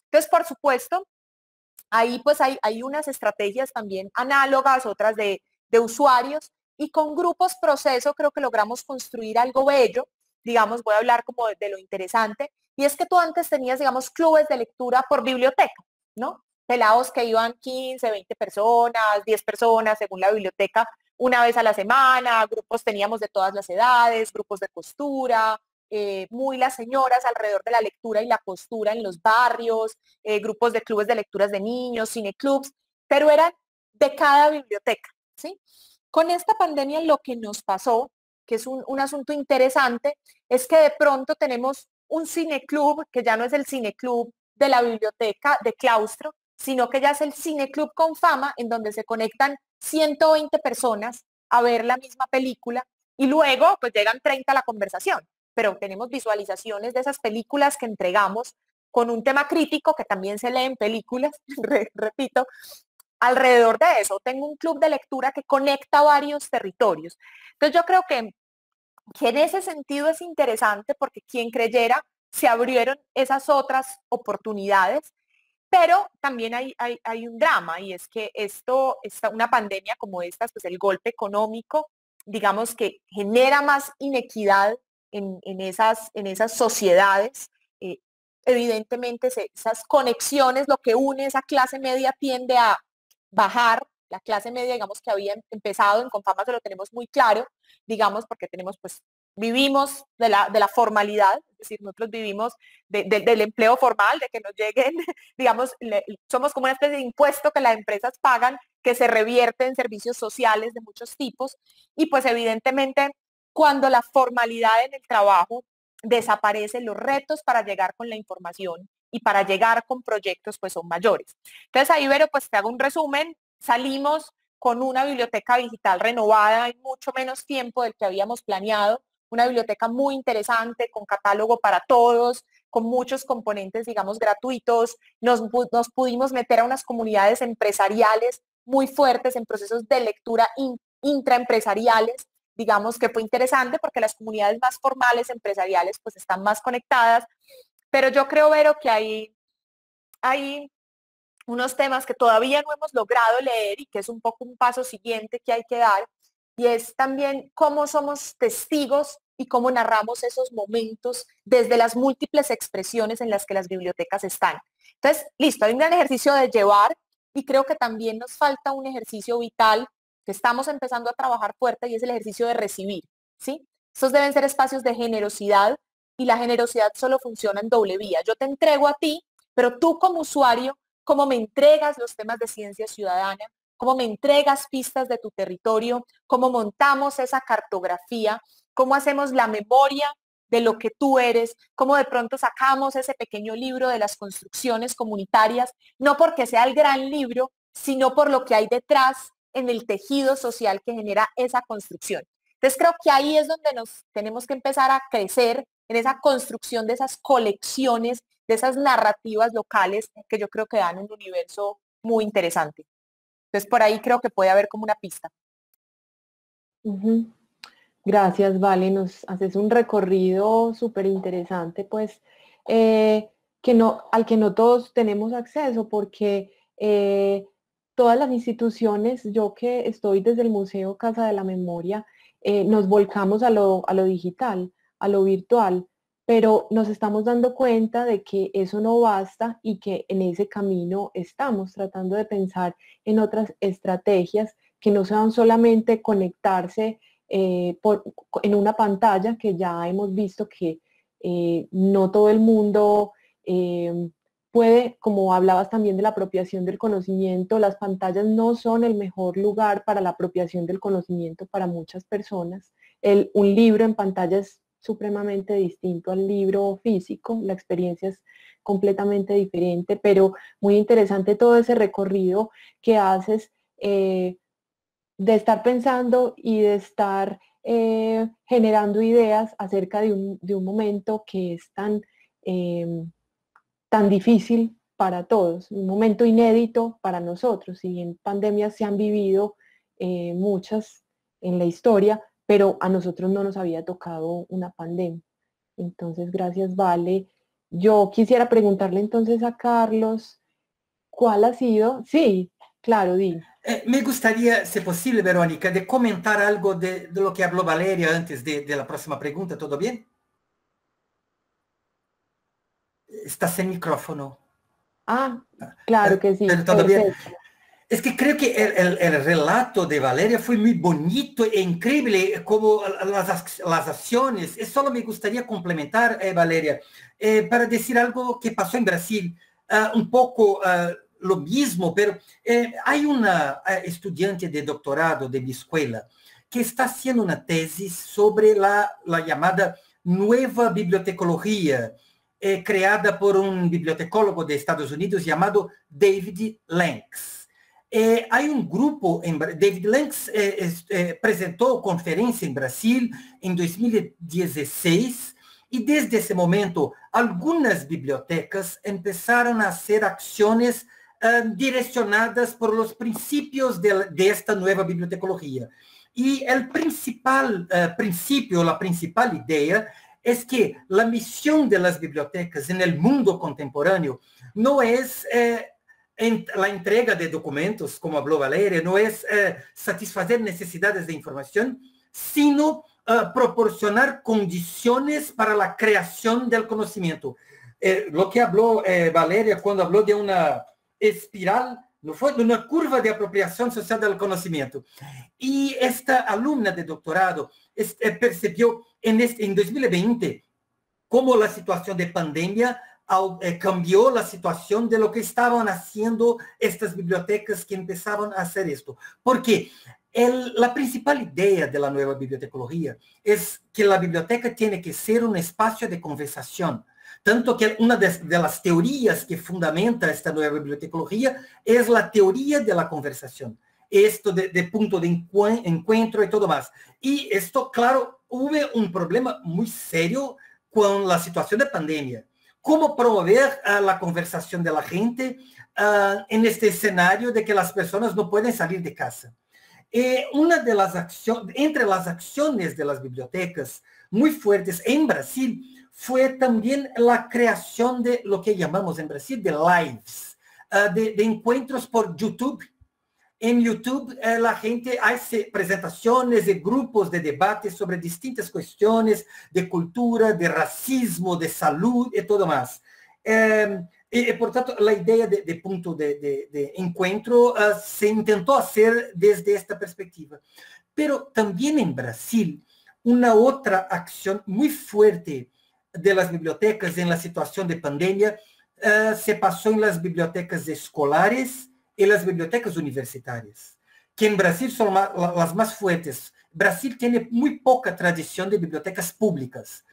Entonces, por supuesto, ahí pues hay unas estrategias también análogas, otras de usuarios, y con grupos proceso creo que logramos construir algo bello. Digamos, voy a hablar como de lo interesante, y es que tú antes tenías, digamos, clubes de lectura por biblioteca, ¿no? Pelados que iban 15, 20 personas, 10 personas, según la biblioteca, una vez a la semana. Grupos teníamos de todas las edades, grupos de costura, muy las señoras alrededor de la lectura y la costura en los barrios, grupos de clubes de lecturas de niños, cineclubs, pero eran de cada biblioteca, ¿sí? Con esta pandemia lo que nos pasó, que es un asunto interesante, es que de pronto tenemos un cineclub que ya no es el cineclub de la biblioteca de claustro, sino que ya es el cineclub con Fama, en donde se conectan 120 personas a ver la misma película y luego pues llegan 30 a la conversación, pero tenemos visualizaciones de esas películas que entregamos con un tema crítico que también se lee en películas, repito, alrededor de eso. Tengo un club de lectura que conecta varios territorios. Entonces yo creo que en ese sentido es interesante porque quien creyera se abrieron esas otras oportunidades, pero también hay un drama, y es que una pandemia como esta, pues el golpe económico, digamos que genera más inequidad en esas sociedades. Eh, Evidentemente esas conexiones, lo que une esa clase media tiende a bajar. La clase media, digamos, que había empezado en Confama, se lo tenemos muy claro, digamos, porque pues vivimos de la formalidad, es decir, nosotros vivimos del empleo formal, de que nos lleguen, digamos, somos como una especie de impuesto que las empresas pagan, que se revierte en servicios sociales de muchos tipos, y pues evidentemente cuando la formalidad en el trabajo desaparece, los retos para llegar con la información y para llegar con proyectos pues son mayores. Entonces ahí, Vero, pues te hago un resumen. Salimos con una biblioteca digital renovada en mucho menos tiempo del que habíamos planeado, una biblioteca muy interesante, con catálogo para todos, con muchos componentes, digamos, gratuitos. Nos pudimos meter a unas comunidades empresariales muy fuertes en procesos de lectura intraempresariales. Digamos que fue interesante porque las comunidades más formales empresariales pues están más conectadas, pero yo creo, Vero, que hay unos temas que todavía no hemos logrado leer y que es un poco un paso siguiente que hay que dar, y es también cómo somos testigos y cómo narramos esos momentos desde las múltiples expresiones en las que las bibliotecas están. Entonces, listo, hay un gran ejercicio de llevar, y creo que también nos falta un ejercicio vital que estamos empezando a trabajar fuerte, y es el ejercicio de recibir, ¿sí? Estos deben ser espacios de generosidad, y la generosidad solo funciona en doble vía. Yo te entrego a ti, pero tú como usuario, cómo me entregas los temas de ciencia ciudadana, cómo me entregas pistas de tu territorio, cómo montamos esa cartografía, cómo hacemos la memoria de lo que tú eres, cómo de pronto sacamos ese pequeño libro de las construcciones comunitarias, no porque sea el gran libro, sino por lo que hay detrás en el tejido social que genera esa construcción. Entonces creo que ahí es donde nos tenemos que empezar a crecer en esa construcción de esas colecciones, de esas narrativas locales que yo creo que dan un universo muy interesante. Entonces por ahí creo que puede haber como una pista. Gracias, Vale, nos haces un recorrido súper interesante, pues, al que no todos tenemos acceso, porque todas las instituciones, yo que estoy desde el Museo Casa de la Memoria, nos volcamos a lo digital, a lo virtual, pero nos estamos dando cuenta de que eso no basta y que en ese camino estamos tratando de pensar en otras estrategias que no sean solamente conectarse en una pantalla, que ya hemos visto que no todo el mundo puede, como hablabas también de la apropiación del conocimiento, las pantallas no son el mejor lugar para la apropiación del conocimiento para muchas personas. Un libro en pantalla es supremamente distinto al libro físico, la experiencia es completamente diferente, pero muy interesante todo ese recorrido que haces de estar pensando y de estar generando ideas acerca de un momento que es tan difícil para todos, un momento inédito para nosotros. Si bien pandemias se han vivido muchas en la historia, pero a nosotros no nos había tocado una pandemia. Entonces, gracias, Vale. Yo quisiera preguntarle entonces a Carlos, ¿cuál ha sido? Sí, claro, di. Me gustaría, si posible, Verónica, de comentar algo de lo que habló Valeria antes de la próxima pregunta. ¿Todo bien? Estás sin micrófono. Ah, claro que sí. Pero todo bien. Es que creo que el relato de Valeria fue muy bonito e increíble, como las acciones. Solo me gustaría complementar, Valeria, para decir algo que pasó en Brasil, un poco lo mismo, pero hay una estudiante de doctorado de mi escuela que está haciendo una tesis sobre la llamada nueva bibliotecología, creada por un bibliotecólogo de Estados Unidos llamado David Lanks. Hay un grupo, David Lanks presentó conferencia en Brasil en 2016 y desde ese momento algunas bibliotecas empezaron a hacer acciones direccionadas por los principios de esta nueva bibliotecología. Y el principal principio, la principal idea es que la misión de las bibliotecas en el mundo contemporáneo no es la entrega de documentos, como habló Valeria, no es satisfacer necesidades de información, sino proporcionar condiciones para la creación del conocimiento. Lo que habló Valeria cuando habló de una espiral, no fue de una curva de apropiación social del conocimiento. Y esta alumna de doctorado percibió en 2020 cómo la situación de pandemia cambió la situación de lo que estaban haciendo estas bibliotecas que empezaron a hacer esto. Porque la principal idea de la nueva bibliotecología es que la biblioteca tiene que ser un espacio de conversación. Tanto que una de las teorías que fundamenta esta nueva bibliotecología es la teoría de la conversación. Esto de punto de encuentro y todo más. Y esto, claro, hubo un problema muy serio con la situación de pandemia. ¿Cómo promover la conversación de la gente en este escenario de que las personas no pueden salir de casa? Una de las acciones, entre las acciones de las bibliotecas muy fuertes en Brasil, fue también la creación de lo que llamamos en Brasil de lives, de encuentros por YouTube. En YouTube, la gente hace presentaciones de grupos de debate sobre distintas cuestiones de cultura, de racismo, de salud y todo más. Y por tanto, la idea de punto de encuentro se intentó hacer desde esta perspectiva. Pero también en Brasil, una otra acción muy fuerte de las bibliotecas en la situación de pandemia se pasó en las bibliotecas escolares y las bibliotecas universitarias, que en Brasil son las más fuertes. Brasil tiene muy poca tradición de bibliotecas públicas.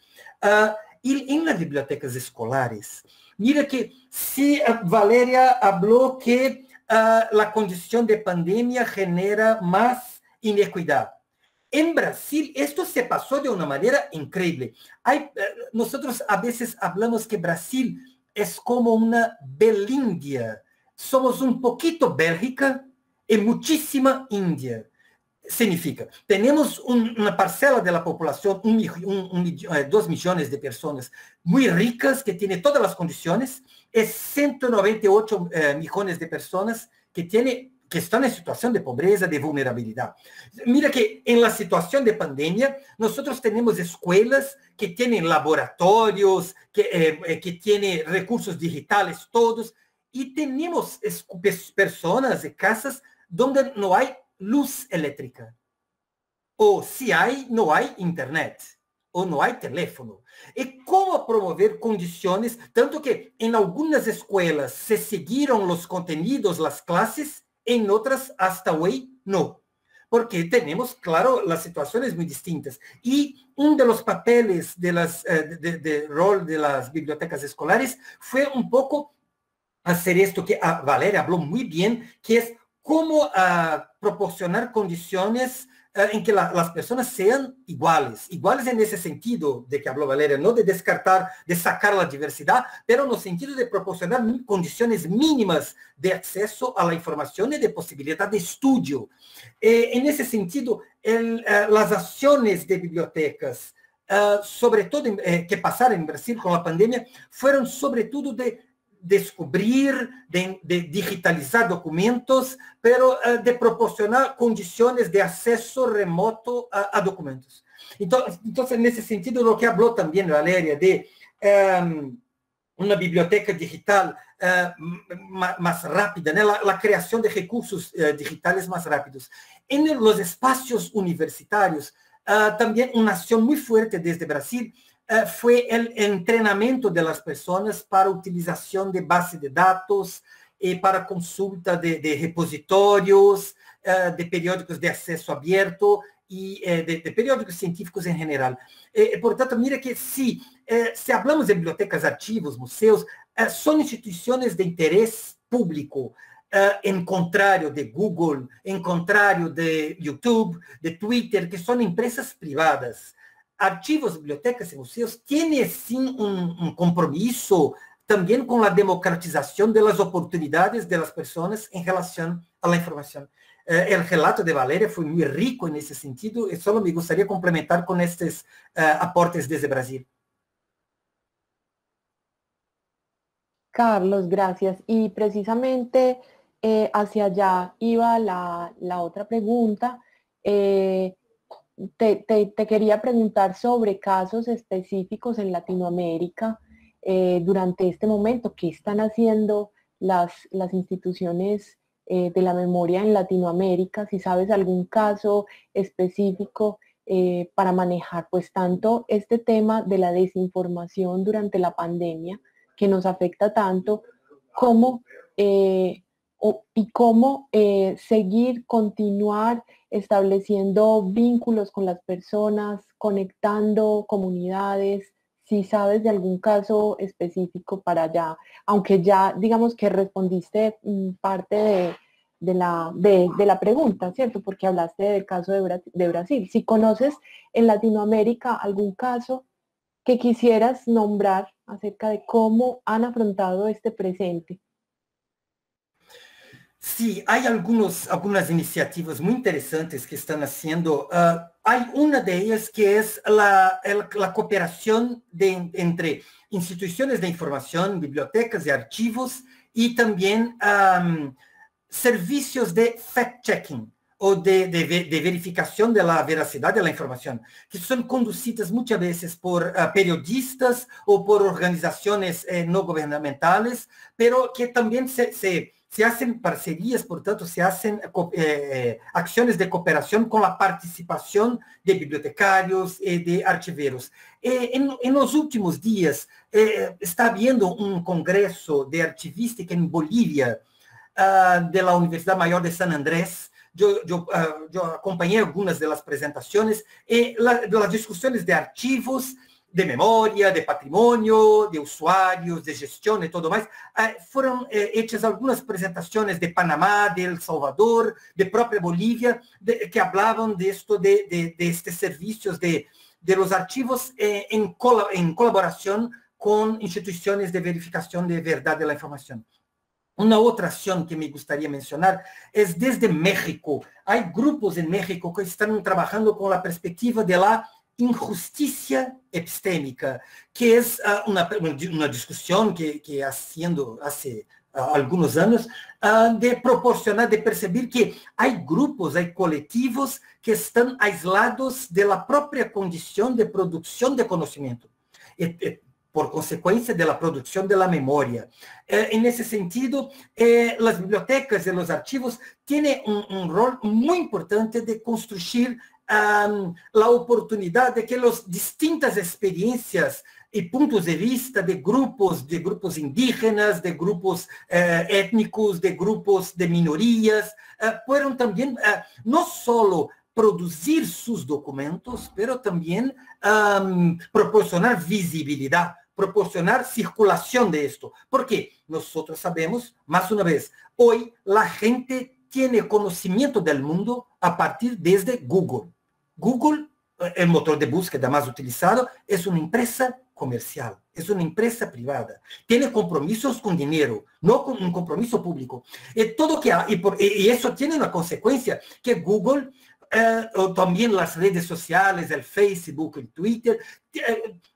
Y en las bibliotecas escolares, mira que si Valeria habló que la condición de pandemia genera más inequidad. En Brasil, esto se pasó de una manera increíble. Nosotros a veces hablamos que Brasil es como una Belindia. Somos un poquito Bélgica y muchísima India. Significa, tenemos una parcela de la población, 2 millones de personas muy ricas, que tiene todas las condiciones, es 198 millones de personas que están en situación de pobreza, de vulnerabilidad. Mira que en la situación de pandemia, nosotros tenemos escuelas que tienen laboratorios, que tienen recursos digitales todos, y tenemos personas de casas donde no hay luz eléctrica. O si hay, no hay internet. O no hay teléfono. ¿Y cómo promover condiciones? Tanto que en algunas escuelas se siguieron los contenidos, las clases, en otras hasta hoy no. Porque tenemos, claro, las situaciones muy distintas. Y uno de los papeles de rol de las bibliotecas escolares fue un poco hacer esto que Valeria habló muy bien, que es cómo proporcionar condiciones en que las personas sean iguales en ese sentido de que habló Valeria, no de descartar, de sacar la diversidad, pero en el sentido de proporcionar condiciones mínimas de acceso a la información y de posibilidad de estudio. En ese sentido, las acciones de bibliotecas, sobre todo que pasaron en Brasil con la pandemia, fueron sobre todo de descubrir, de digitalizar documentos, pero de proporcionar condiciones de acceso remoto a documentos. Entonces, en ese sentido, lo que habló también Valeria de una biblioteca digital más rápida, ¿no? la creación de recursos digitales más rápidos. En los espacios universitarios, también una acción muy fuerte desde Brasil fue el entrenamiento de las personas para utilización de base de datos, para consulta de repositorios, de periódicos de acceso abierto y de periódicos científicos en general. Por tanto, mira que si hablamos de bibliotecas, archivos, museos, son instituciones de interés público, en contrario de Google, en contrario de YouTube, de Twitter, que son empresas privadas. Archivos, bibliotecas y museos tienen sí un compromiso también con la democratización de las oportunidades de las personas en relación a la información. El relato de Valeria fue muy rico en ese sentido y solo me gustaría complementar con estos aportes desde Brasil. Carlos, gracias. Y precisamente hacia allá iba la otra pregunta. Te quería preguntar sobre casos específicos en Latinoamérica durante este momento. ¿Qué están haciendo las instituciones de la memoria en Latinoamérica? Si sabes algún caso específico para manejar pues tanto este tema de la desinformación durante la pandemia que nos afecta tanto, como y cómo seguir, continuar estableciendo vínculos con las personas, conectando comunidades, si sabes de algún caso específico para allá, aunque ya digamos que respondiste parte de la pregunta, ¿cierto? Porque hablaste del caso de Brasil. Si conoces en Latinoamérica algún caso que quisieras nombrar acerca de cómo han afrontado este presente. Sí, hay algunas iniciativas muy interesantes que están haciendo. Hay una de ellas que es la cooperación entre instituciones de información, bibliotecas y archivos, y también servicios de fact-checking o de verificación de la veracidad de la información, que son conducidas muchas veces por periodistas o por organizaciones no gubernamentales, pero que también se hacen parcerías, por tanto, se hacen acciones de cooperación con la participación de bibliotecarios y de archiveros. En los últimos días está habiendo un congreso de archivística en Bolivia, de la Universidad Mayor de San Andrés. Yo acompañé algunas de las presentaciones y las discusiones de archivos, de memoria, de patrimonio, de usuarios, de gestión y todo más. Fueron hechas algunas presentaciones de Panamá, de El Salvador, de propia Bolivia, que hablaban de esto, de estos servicios de los archivos en colaboración con instituciones de verificación de verdad de la información. Una otra acción que me gustaría mencionar es desde México. Hay grupos en México que están trabajando con la perspectiva de la injusticia epistémica, que es una discusión que haciendo hace algunos años, de proporcionar, de percibir que hay grupos, hay colectivos que están aislados de la propia condición de producción de conocimiento. Por consecuencia de la producción de la memoria. En ese sentido, las bibliotecas y los archivos tienen un rol muy importante de construir la oportunidad de que las distintas experiencias y puntos de vista de grupos indígenas, de grupos étnicos, de grupos de minorías, puedan también no solo producir sus documentos, pero también proporcionar visibilidad, proporcionar circulación de esto. Porque nosotros sabemos, más una vez, hoy la gente tiene conocimiento del mundo a partir desde Google. Google, el motor de búsqueda más utilizado, es una empresa comercial, es una empresa privada. Tiene compromisos con dinero, no con un compromiso público. Y eso tiene una consecuencia, que Google, o también las redes sociales, el Facebook, el Twitter,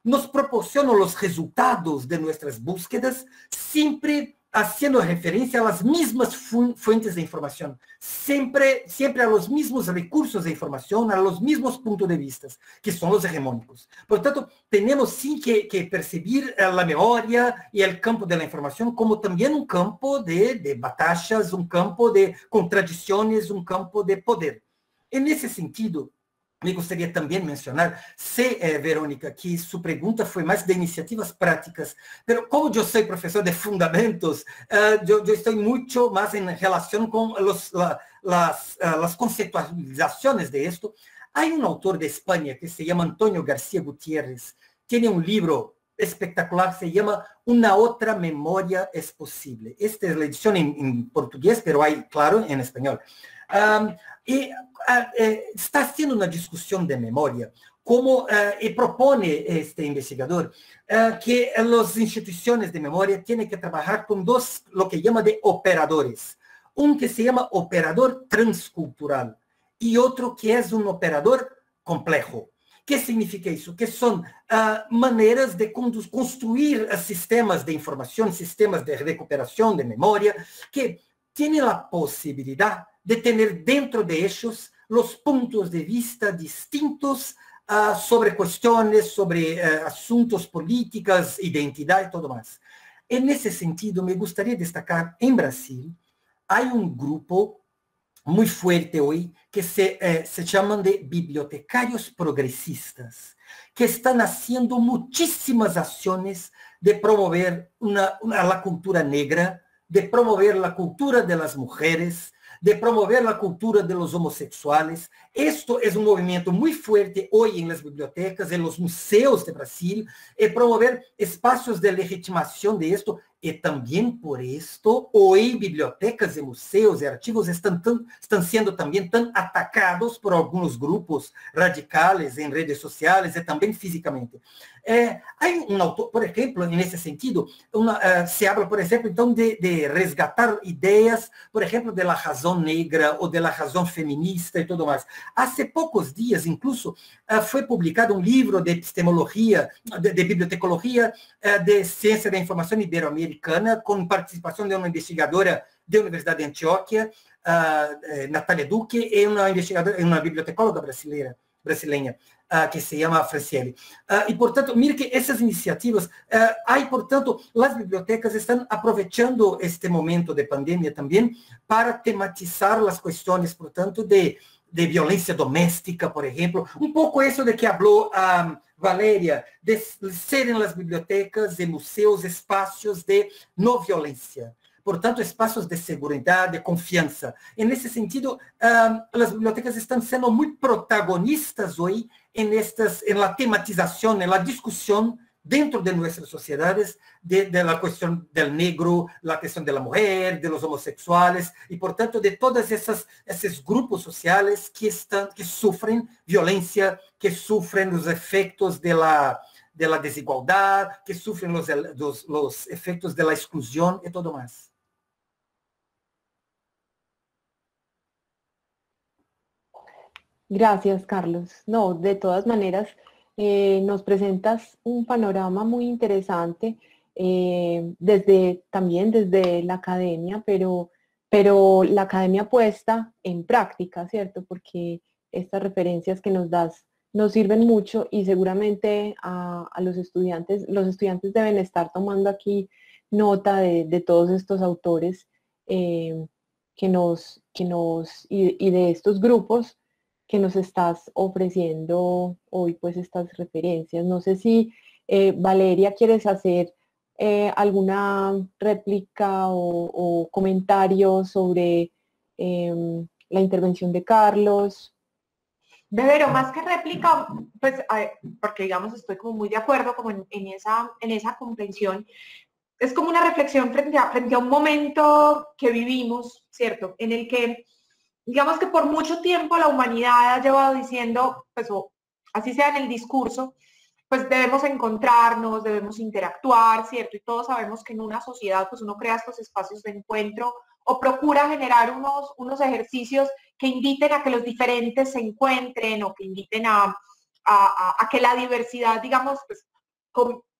nos proporcionan los resultados de nuestras búsquedas, siempre haciendo referencia a las mismas fuentes de información, siempre a los mismos recursos de información, a los mismos puntos de vista, que son los hegemónicos. Por tanto, tenemos sí que percibir la memoria y el campo de la información como también un campo de batallas, un campo de contradicciones, un campo de poder. En ese sentido, me gustaría también mencionar, sé, Verónica, que su pregunta fue más de iniciativas prácticas, pero como yo soy profesor de fundamentos, yo estoy mucho más en relación con las conceptualizaciones de esto. Hay un autor de España que se llama Antonio García Gutiérrez, tiene un libro espectacular, se llama Una otra memoria es posible. Esta es la edición en portugués, pero hay, claro, en español. Está haciendo una discusión de memoria, y propone este investigador que las instituciones de memoria tienen que trabajar con dos, lo que llama de operadores. Un que se llama operador transcultural y otro que es un operador complejo. ¿Qué significa eso? Que son maneras de construir sistemas de información, sistemas de recuperación de memoria, que tienen la posibilidad de tener dentro de ellos los puntos de vista distintos sobre cuestiones, sobre asuntos políticos, identidad y todo más. En ese sentido, me gustaría destacar, en Brasil, hay un grupo muy fuerte hoy que se llaman de bibliotecarios progresistas, que están haciendo muchísimas acciones de promover la cultura negra, de promover la cultura de las mujeres, de promover la cultura de los homosexuales. Esto es un movimiento muy fuerte hoy en las bibliotecas, en los museos de Brasil, promover espacios de legitimación de esto. Y también por esto, hoy bibliotecas y museos y archivos están siendo también tan atacados por algunos grupos radicales en redes sociales y también físicamente. Hay un autor, por ejemplo, en ese sentido, se habla, por ejemplo, entonces de resgatar ideas, por ejemplo, de la razón negra o de la razón feminista y todo más. Hace pocos días, incluso, fue publicado un libro de epistemología, de bibliotecología, de ciencia de información iberoamericana, con participación de una investigadora de la Universidad de Antioquia, Natália Duque, y una investigadora, una bibliotecóloga brasileña, que se llama Franciele. Y, portanto, mire que essas iniciativas, portanto, las bibliotecas están aprovechando este momento de pandemia también para tematizar las cuestiones, portanto, de violencia doméstica, por ejemplo. Un poco eso de que habló Valéria, de ser en las bibliotecas y museos espacios de no violencia. portanto, espaços de segurança, de confiança. E, nesse sentido, as bibliotecas estão sendo muito protagonistas hoje em la tematização, na discussão dentro de nossas sociedades de la questão del negro, la questão de la mujer, de los homosexuales e, portanto, de todos esses grupos sociais que sofrem violência, que sofrem os efeitos de la desigualdade, que sofrem os efeitos da exclusão e tudo mais. Gracias, Carlos. No, de todas maneras, nos presentas un panorama muy interesante también desde la academia, pero la academia puesta en práctica, ¿cierto? Porque estas referencias que nos das nos sirven mucho y seguramente a los estudiantes deben estar tomando aquí nota de todos estos autores y de estos grupos que nos estás ofreciendo hoy, pues estas referencias. No sé si, Valeria, quieres hacer alguna réplica o comentario sobre la intervención de Carlos. Pero más que réplica, pues, porque digamos estoy como muy de acuerdo como en esa comprensión, es como una reflexión frente a un momento que vivimos, ¿cierto? En el que digamos que por mucho tiempo la humanidad ha llevado diciendo, pues así sea en el discurso, pues debemos encontrarnos, debemos interactuar, ¿cierto? Y todos sabemos que en una sociedad pues uno crea estos espacios de encuentro o procura generar unos ejercicios que inviten a que los diferentes se encuentren o que inviten a que la diversidad, digamos, pues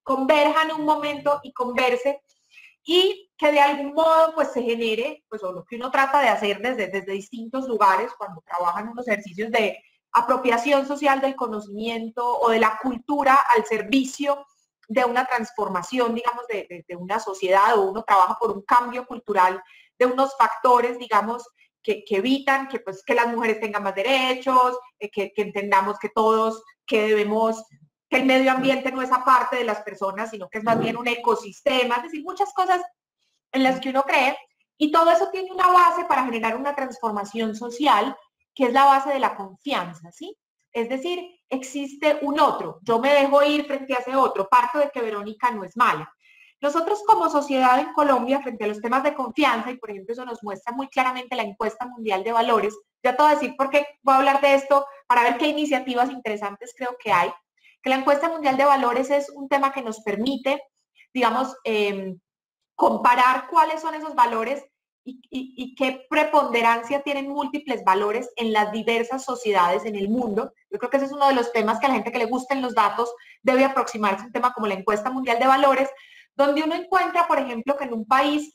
converja en un momento y converse, y que de algún modo pues se genere, pues o lo que uno trata de hacer desde distintos lugares cuando trabajan unos ejercicios de apropiación social del conocimiento o de la cultura al servicio de una transformación, digamos, de una sociedad, o uno trabaja por un cambio cultural de unos factores, digamos, que evitan que las mujeres tengan más derechos, que entendamos que todos, que el medio ambiente no es aparte de las personas, sino que es más bien un ecosistema, es decir, muchas cosas en las que uno cree, y todo eso tiene una base para generar una transformación social, que es la base de la confianza, ¿sí? Es decir, existe un otro, yo me dejo ir frente a ese otro, parto de que Verónica no es mala. Nosotros como sociedad en Colombia, frente a los temas de confianza, y por ejemplo eso nos muestra muy claramente la encuesta mundial de valores, ya te voy a decir por qué voy a hablar de esto, para ver qué iniciativas interesantes creo que hay, que la encuesta mundial de valores es un tema que nos permite, digamos, comparar cuáles son esos valores y qué preponderancia tienen múltiples valores en las diversas sociedades en el mundo. Yo creo que ese es uno de los temas que a la gente que le gusten los datos debe aproximarse a un tema como la encuesta mundial de valores, donde uno encuentra, por ejemplo, que en un país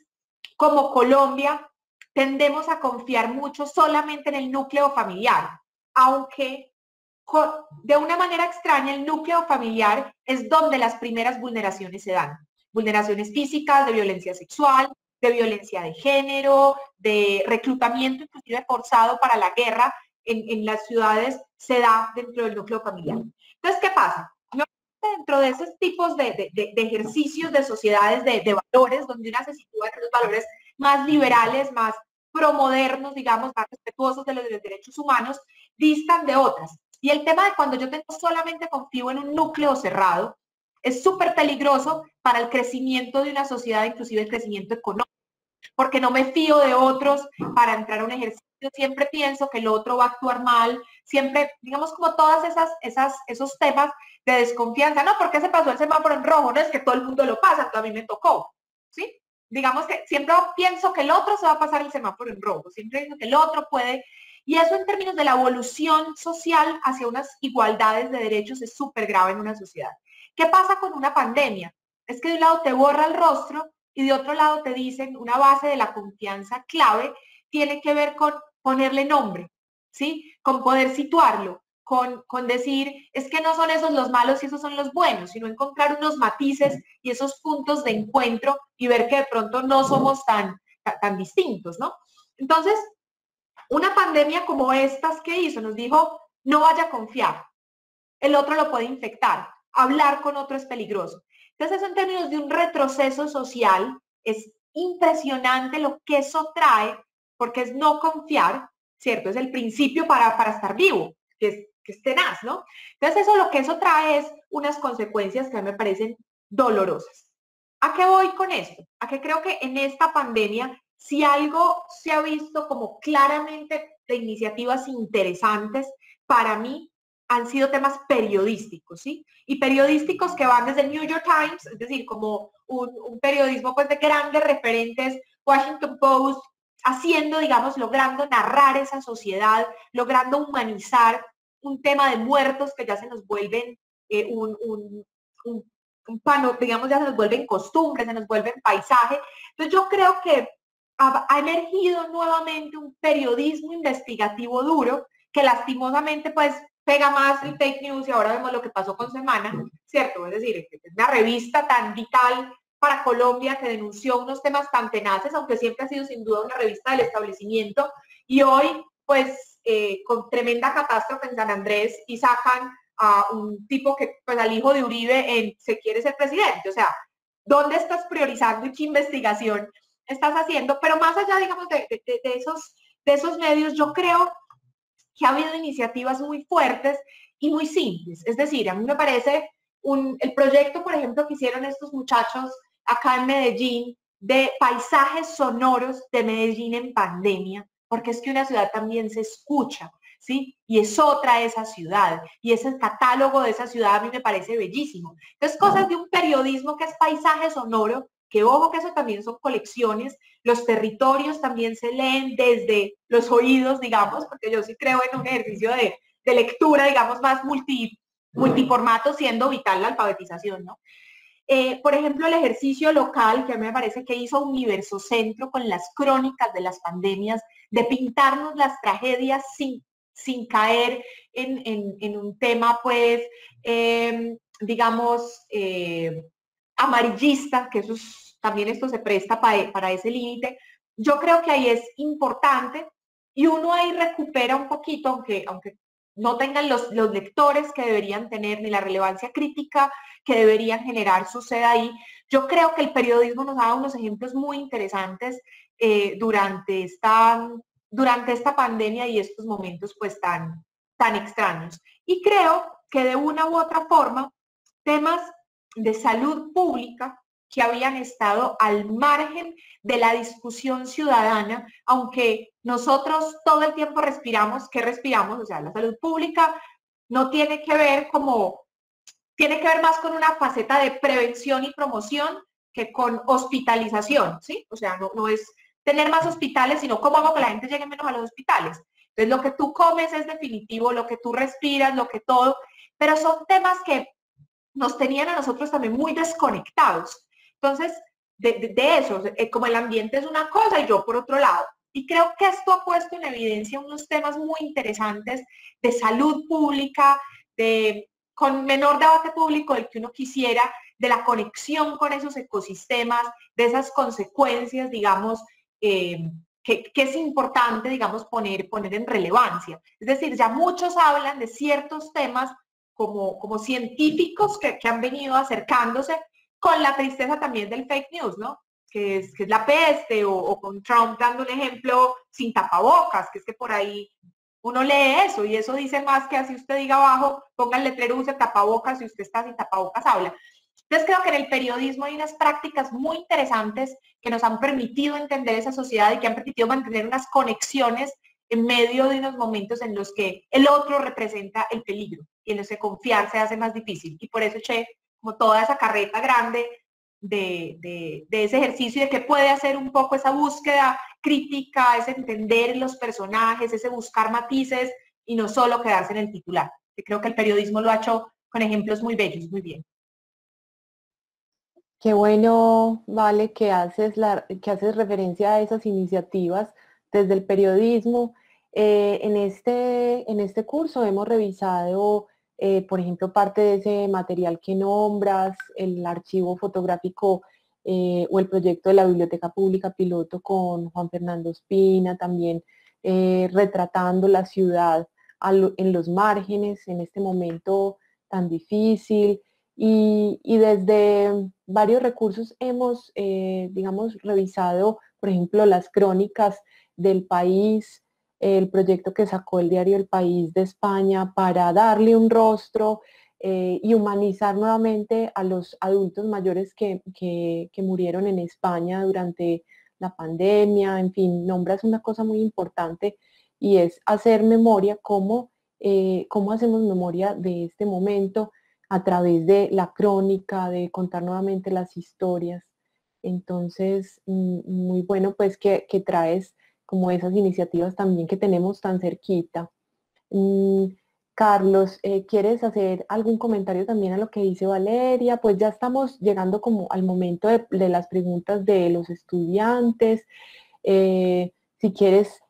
como Colombia tendemos a confiar mucho solamente en el núcleo familiar, aunque de una manera extraña el núcleo familiar es donde las primeras vulneraciones se dan. Vulneraciones físicas, de violencia sexual, de violencia de género, de reclutamiento inclusive forzado para la guerra en las ciudades se da dentro del núcleo familiar. Entonces, ¿qué pasa? Dentro de esos tipos de ejercicios de sociedades de valores, donde una se sitúa entre los valores más liberales, más promodernos, digamos, más respetuosos de los derechos humanos, distan de otras. Y el tema de cuando yo solamente confío en un núcleo cerrado, es súper peligroso para el crecimiento de una sociedad, inclusive el crecimiento económico, porque no me fío de otros para entrar a un ejercicio, siempre pienso que el otro va a actuar mal, siempre, digamos, como todas esos temas de desconfianza, no, ¿por qué se pasó el semáforo en rojo? No es que todo el mundo lo pasa, a mí me tocó, ¿sí? Digamos que siempre pienso que el otro se va a pasar el semáforo en rojo, siempre pienso que el otro puede, y eso en términos de la evolución social hacia unas igualdades de derechos es súper grave en una sociedad. ¿Qué pasa con una pandemia? Es que de un lado te borra el rostro y de otro lado te dicen una base de la confianza clave tiene que ver con ponerle nombre, ¿sí? Con poder situarlo, con decir, es que no son esos los malos y esos son los buenos, sino encontrar unos matices y esos puntos de encuentro y ver que de pronto no somos tan distintos, ¿no? Entonces, una pandemia como estas que hizo, nos dijo, no vaya a confiar, el otro lo puede infectar, hablar con otro es peligroso. Entonces eso en términos de un retroceso social es impresionante lo que eso trae, porque es no confiar, ¿cierto? Es el principio para estar vivo, que es tenaz, ¿no? Entonces eso, lo que eso trae es unas consecuencias que a mí me parecen dolorosas. ¿A qué voy con esto? A que creo que en esta pandemia, si algo se ha visto como claramente de iniciativas interesantes, para mí han sido temas periodísticos, ¿sí? Y periodísticos que van desde el New York Times, es decir, como un periodismo pues de grandes referentes, Washington Post, haciendo, digamos, logrando narrar esa sociedad, logrando humanizar un tema de muertos que ya se nos vuelven un pano, digamos, ya se nos vuelven costumbres, se nos vuelven paisaje. Entonces yo creo que ha emergido nuevamente un periodismo investigativo duro que lastimosamente pues pega más el fake news y ahora vemos lo que pasó con Semana, ¿cierto? Es decir, es una revista tan vital para Colombia que denunció unos temas tan tenaces, aunque siempre ha sido sin duda una revista del establecimiento, y hoy pues con tremenda catástrofe en San Andrés y sacan a un tipo que, pues al hijo de Uribe se quiere ser presidente. O sea, ¿dónde estás priorizando y qué investigación estás haciendo? Pero más allá, digamos, de esos medios, yo creo que ha habido iniciativas muy fuertes y muy simples. Es decir, a mí me parece el proyecto, por ejemplo, que hicieron estos muchachos acá en Medellín, de paisajes sonoros de Medellín en pandemia, porque es que una ciudad también se escucha, ¿sí? Y es otra esa ciudad, y ese catálogo de esa ciudad a mí me parece bellísimo. Entonces, cosas de un periodismo que es paisaje sonoro, que ojo que eso también son colecciones, los territorios también se leen desde los oídos, digamos, porque yo sí creo en un ejercicio de lectura, digamos, más multiformato, siendo vital la alfabetización, ¿no? Por ejemplo, el ejercicio local, que a mí me parece que hizo Universo Centro con las crónicas de las pandemias, de pintarnos las tragedias sin caer en un tema, pues, digamos, amarillista, que eso también esto se presta para ese límite. Yo creo que ahí es importante y uno ahí recupera un poquito, aunque no tengan los lectores que deberían tener ni la relevancia crítica que deberían generar, sucede ahí. Yo creo que el periodismo nos ha dado unos ejemplos muy interesantes durante esta pandemia y estos momentos pues tan extraños. Y creo que de una u otra forma, temas de salud pública que habían estado al margen de la discusión ciudadana, aunque nosotros todo el tiempo respiramos, ¿qué respiramos? O sea, la salud pública no tiene que ver tiene que ver más con una faceta de prevención y promoción que con hospitalización, ¿sí? O sea, no es tener más hospitales, sino cómo hago que la gente llegue menos a los hospitales. Entonces, lo que tú comes es definitivo, lo que tú respiras, lo que todo, pero son temas que nos tenían a nosotros también muy desconectados. Entonces, de eso, como el ambiente es una cosa y yo por otro lado. Y creo que esto ha puesto en evidencia unos temas muy interesantes de salud pública, con menor debate público del que uno quisiera, de la conexión con esos ecosistemas, de esas consecuencias, digamos, que es importante, digamos, poner en relevancia. Es decir, ya muchos hablan de ciertos temas como científicos que han venido acercándose con la tristeza también del fake news, ¿no? Que es la peste, o con Trump dando un ejemplo sin tapabocas, que es que por ahí uno lee eso y eso dice más que así usted diga abajo, ponga el letrero, use tapabocas, si usted está sin tapabocas habla. Entonces creo que en el periodismo hay unas prácticas muy interesantes que nos han permitido entender esa sociedad y que han permitido mantener unas conexiones en medio de unos momentos en los que el otro representa el peligro y en los que confiar se hace más difícil. Y por eso eché como toda esa carreta grande de ese ejercicio y de que puede hacer un poco esa búsqueda crítica, ese entender los personajes, ese buscar matices y no solo quedarse en el titular. Que creo que el periodismo lo ha hecho con ejemplos muy bellos, muy bien. Qué bueno, Vale, que haces referencia a esas iniciativas desde el periodismo. En este curso hemos revisado, por ejemplo, parte de ese material que nombras, el archivo fotográfico o el proyecto de la Biblioteca Pública Piloto con Juan Fernando Espina, también retratando la ciudad en los márgenes en este momento tan difícil. Y desde varios recursos hemos, digamos, revisado, por ejemplo, las crónicas del país, el proyecto que sacó el diario El País de España para darle un rostro y humanizar nuevamente a los adultos mayores que murieron en España durante la pandemia. En fin, nombras una cosa muy importante y es hacer memoria, cómo hacemos memoria de este momento a través de la crónica, de contar nuevamente las historias. Entonces, muy bueno pues que traes como esas iniciativas también que tenemos tan cerquita. Mm, Carlos, ¿quieres hacer algún comentario también a lo que dice Valeria? Pues ya estamos llegando como al momento de las preguntas de los estudiantes. Si quieres,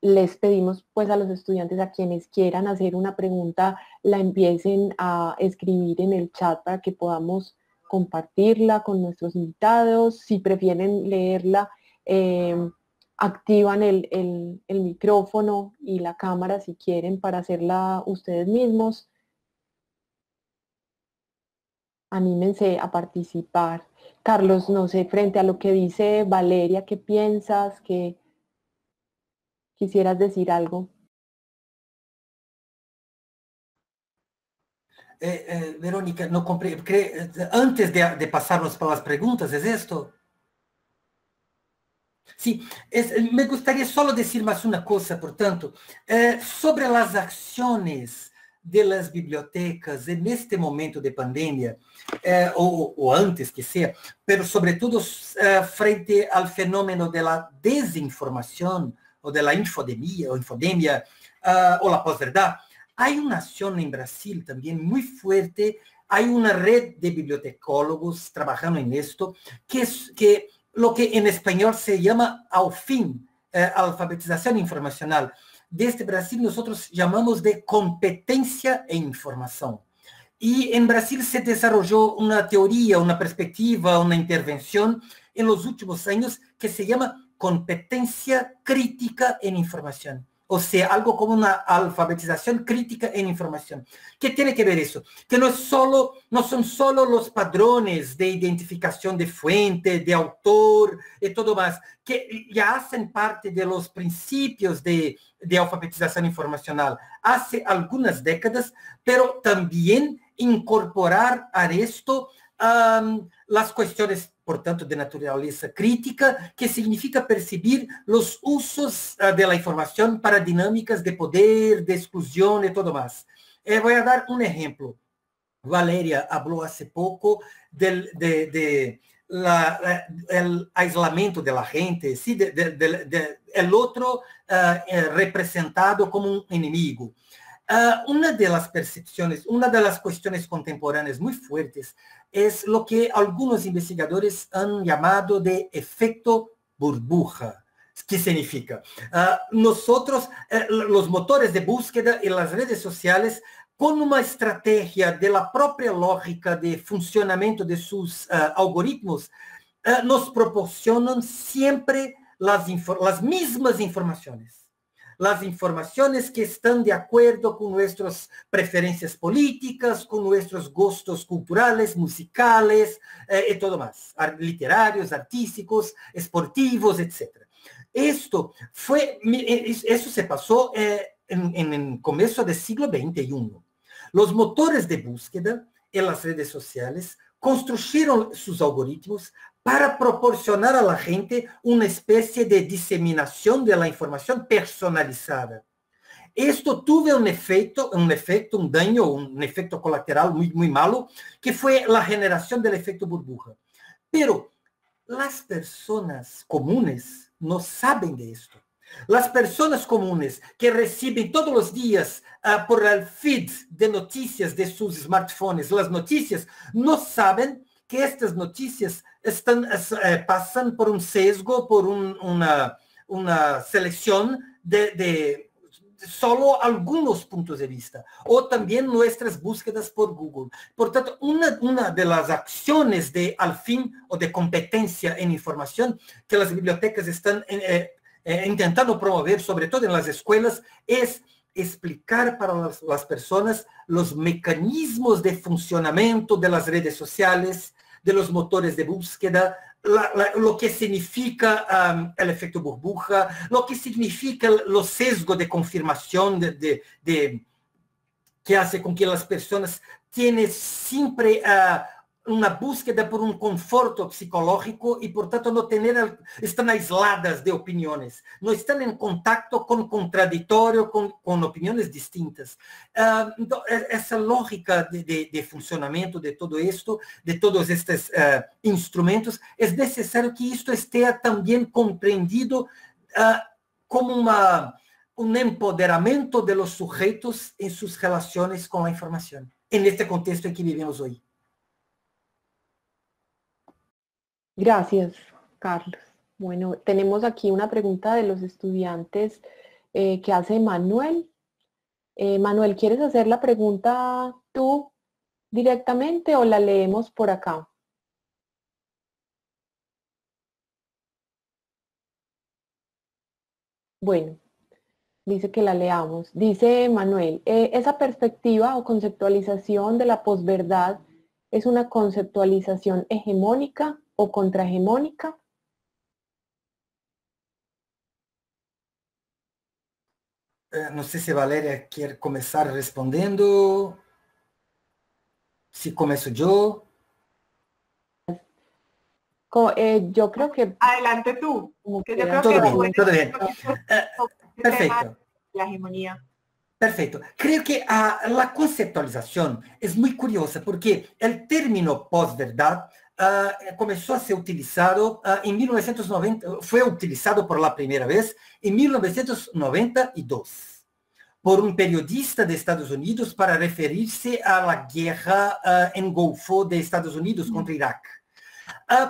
les pedimos pues a los estudiantes, a quienes quieran hacer una pregunta, la empiecen a escribir en el chat para que podamos compartirla con nuestros invitados. Si prefieren leerla, activan el micrófono y la cámara si quieren para hacerla ustedes mismos. Anímense a participar. Carlos, no sé, frente a lo que dice Valeria, ¿qué piensas? ¿Qué quisieras decir algo? Verónica, no comprendo. Antes de pasarnos para las preguntas, ¿es esto? Sí, me gustaría solo decir más una cosa, portanto, sobre las acciones de las bibliotecas en este momento de pandemia, o antes que sea, pero sobre todo frente al fenómeno de la desinformación o de la infodemia, o la posverdad. Hay una acción en Brasil también muy fuerte, hay una red de bibliotecólogos trabajando en esto, que lo que en español se llama AUFIN, alfabetización informacional. Desde Brasil nosotros llamamos de competencia e información. Y en Brasil se desarrolló una teoría, una perspectiva, una intervención en los últimos años que se llama competencia crítica en información. O sea, algo como una alfabetización crítica en información. ¿Qué tiene que ver eso? Que no son solo los padrones de identificación de fuente, de autor y todo más, que ya hacen parte de los principios de alfabetización informacional hace algunas décadas, pero también incorporar a esto las cuestiones, por tanto, de naturaleza crítica, que significa percibir los usos de la información para dinámicas de poder, de exclusión y todo más. Voy a dar un ejemplo. Valeria habló hace poco del el aislamiento de la gente, ¿sí? El otro representado como un enemigo. Una de las percepciones, una de las cuestiones contemporáneas muy fuertes es lo que algunos investigadores han llamado de efecto burbuja. ¿Qué significa? Nosotros, los motores de búsqueda y las redes sociales, con una estrategia de la propia lógica de funcionamiento de sus algoritmos, nos proporcionan siempre las mismas informaciones. Las informaciones que están de acuerdo con nuestras preferencias políticas, con nuestros gustos culturales, musicales y todo más, literarios, artísticos, esportivos, etc. Eso se pasó en el comienzo del siglo XXI. Los motores de búsqueda en las redes sociales construyeron sus algoritmos para proporcionar a la gente una especie de diseminación de la información personalizada. Esto tuvo un efecto, un daño, un efecto colateral muy, muy malo, que fue la generación del efecto burbuja. Pero las personas comunes no saben de esto. Las personas comunes que reciben todos los días por el feed de noticias de sus smartphones, las noticias, no saben que estas noticias pasan por un sesgo, por una selección de solo algunos puntos de vista, o también nuestras búsquedas por Google. Por tanto, una de las acciones de al fin o de competencia en información que las bibliotecas están intentando promover, sobre todo en las escuelas, es explicar para las personas los mecanismos de funcionamiento de las redes sociales, de los motores de búsqueda, lo que significa el efecto burbuja, lo que significa los sesgos de confirmación que hace con que las personas tienen siempre una búsqueda por un conforto psicológico y por tanto no están aisladas de opiniones, no están en contacto con contradictorio, con opiniones distintas. Esa lógica de funcionamiento de todo esto, de todos estos instrumentos, es necesario que esto esté también comprendido como un empoderamiento de los sujetos en sus relaciones con la información, en este contexto en que vivimos hoy. Gracias, Carlos. Bueno, tenemos aquí una pregunta de los estudiantes que hace Manuel. Manuel, ¿quieres hacer la pregunta tú directamente o la leemos por acá? Bueno, dice que la leamos. Dice Manuel, esa perspectiva o conceptualización de la posverdad es una conceptualización hegemónica o contrahegemónica. No sé si Valeria quiere comenzar respondiendo. Si comienzo yo. Yo creo que... Adelante tú. Que yo creo todo que bien, todo bien. Perfecto. La hegemonía. Perfecto. Creo que la conceptualización es muy curiosa porque el término posverdad comenzó a ser utilizado en 1990, fue utilizado por la primera vez en 1992 por un periodista de Estados Unidos para referirse a la guerra en Golfo de Estados Unidos contra Irak.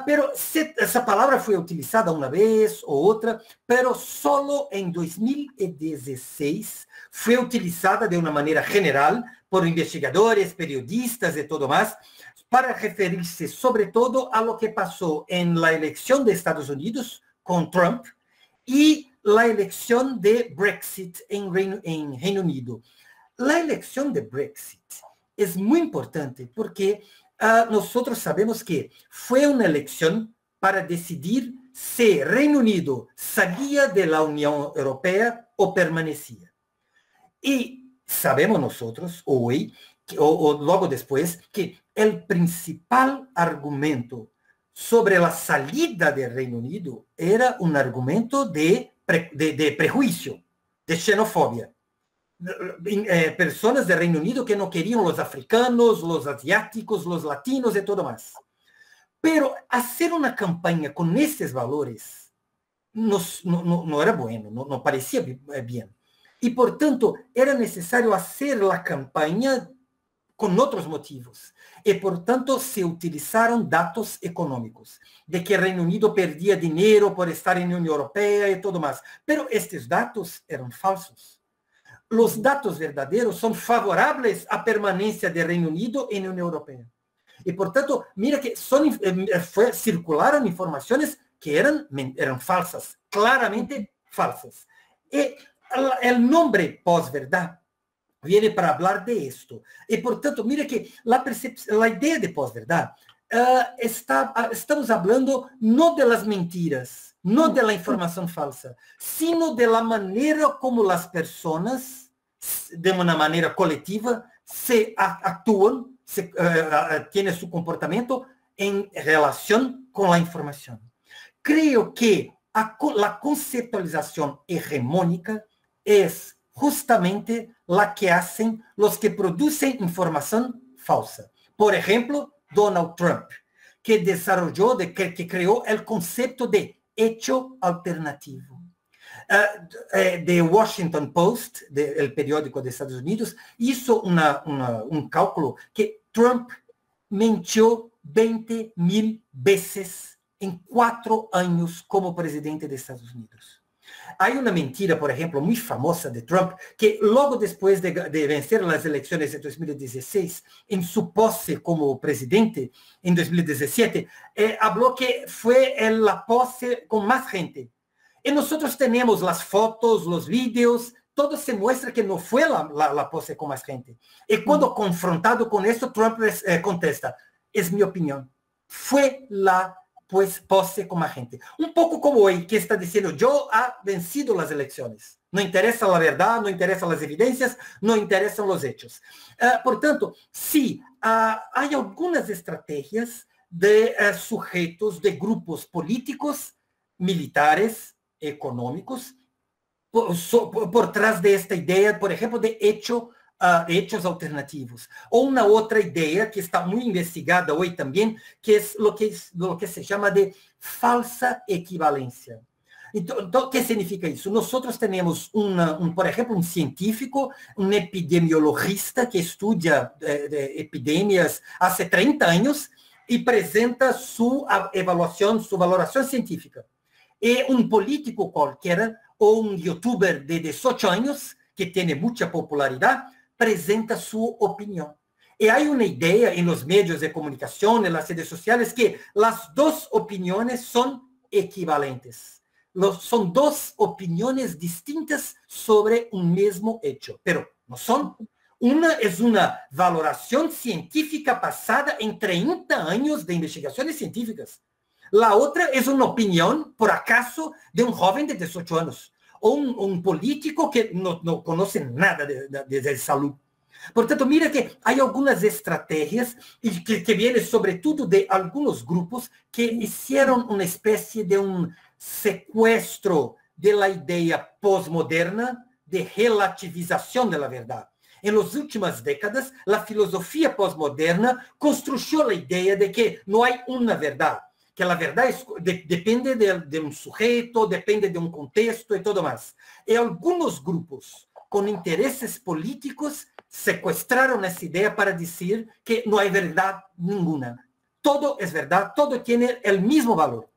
Pero esa palabra fue utilizada una vez o otra, pero solo en 2016 fue utilizada de una manera general por investigadores, periodistas y todo más, para referirse sobre todo a lo que pasó en la elección de Estados Unidos con Trump y la elección de Brexit en Reino Unido. La elección de Brexit es muy importante porque nosotros sabemos que fue una elección para decidir si Reino Unido salía de la Unión Europea o permanecía. Y sabemos nosotros hoy, o luego después, que el principal argumento sobre la salida del Reino Unido era un argumento de prejuicio, de xenofobia. Personas del Reino Unido que no querían los africanos, los asiáticos, los latinos y todo más. Pero hacer una campaña con estos valores no era bueno, no parecía bien. Y por tanto, era necesario hacer la campaña con otros motivos. Y por tanto, se utilizaron datos económicos, de que el Reino Unido perdía dinero por estar en la Unión Europea y todo más. Pero estos datos eran falsos. Los datos verdaderos son favorables a permanencia del Reino Unido en la Unión Europea. Y por tanto, mira que circularon informaciones que eran falsas, claramente falsas. Y el nombre posverdad viene para hablar de esto. Y por tanto, mira que la idea de posverdad, estamos hablando no de las mentiras, no de la información falsa, sino de la manera como las personas, de una manera colectiva, se actúan, tienen su comportamiento en relación con la información. Creo que la conceptualización hegemónica es justamente la que hacen los que producen información falsa. Por ejemplo, Donald Trump, que desarrolló, que creó el concepto de hecho alternativo. The Washington Post, el periódico de Estados Unidos, hizo un cálculo que Trump mintió 20,000 veces en 4 años como presidente de Estados Unidos. Hay una mentira, por ejemplo, muy famosa de Trump, que luego después de vencer las elecciones de 2016, en su pose como presidente en 2017, habló que fue en la pose con más gente. Y nosotros tenemos las fotos, los vídeos todo se muestra que no fue la pose con más gente. Y cuando confrontado con esto, Trump contesta, es mi opinión, fue la pose con más gente. Un poco como hoy, que está diciendo, yo ha vencido las elecciones. No interesa la verdad, no interesan las evidencias, no interesan los hechos. Por tanto, sí, hay algunas estrategias de sujetos, de grupos políticos, militares, económicos, por trás de esta idea, por ejemplo, de hechos alternativos. O una otra idea que está muy investigada hoy también, que es lo que se llama de falsa equivalencia. Entonces, ¿qué significa eso? Nosotros tenemos, por ejemplo, un científico, un epidemiologista que estudia de epidemias hace 30 años y presenta su evaluación, su valoración científica. Y un político cualquiera o un youtuber de 18 años que tiene mucha popularidad presenta su opinión. Y hay una idea en los medios de comunicación, en las redes sociales, que las dos opiniones son equivalentes. Son dos opiniones distintas sobre un mismo hecho, pero no son. Una es una valoración científica basada en 30 años de investigaciones científicas. La otra es una opinión, por acaso, de un joven de 18 años o un político que no conoce nada de salud. Por tanto, mira que hay algunas estrategias y que vienen sobre todo de algunos grupos que hicieron una especie de un secuestro de la idea postmoderna de relativización de la verdad. En las últimas décadas, la filosofía postmoderna construyó la idea de que no hay una verdad, que la verdad depende de un sujeto, depende de un contexto y todo más. Y algunos grupos con intereses políticos secuestraron esa idea para decir que no hay verdad ninguna. Todo es verdad, todo tiene el mismo valor.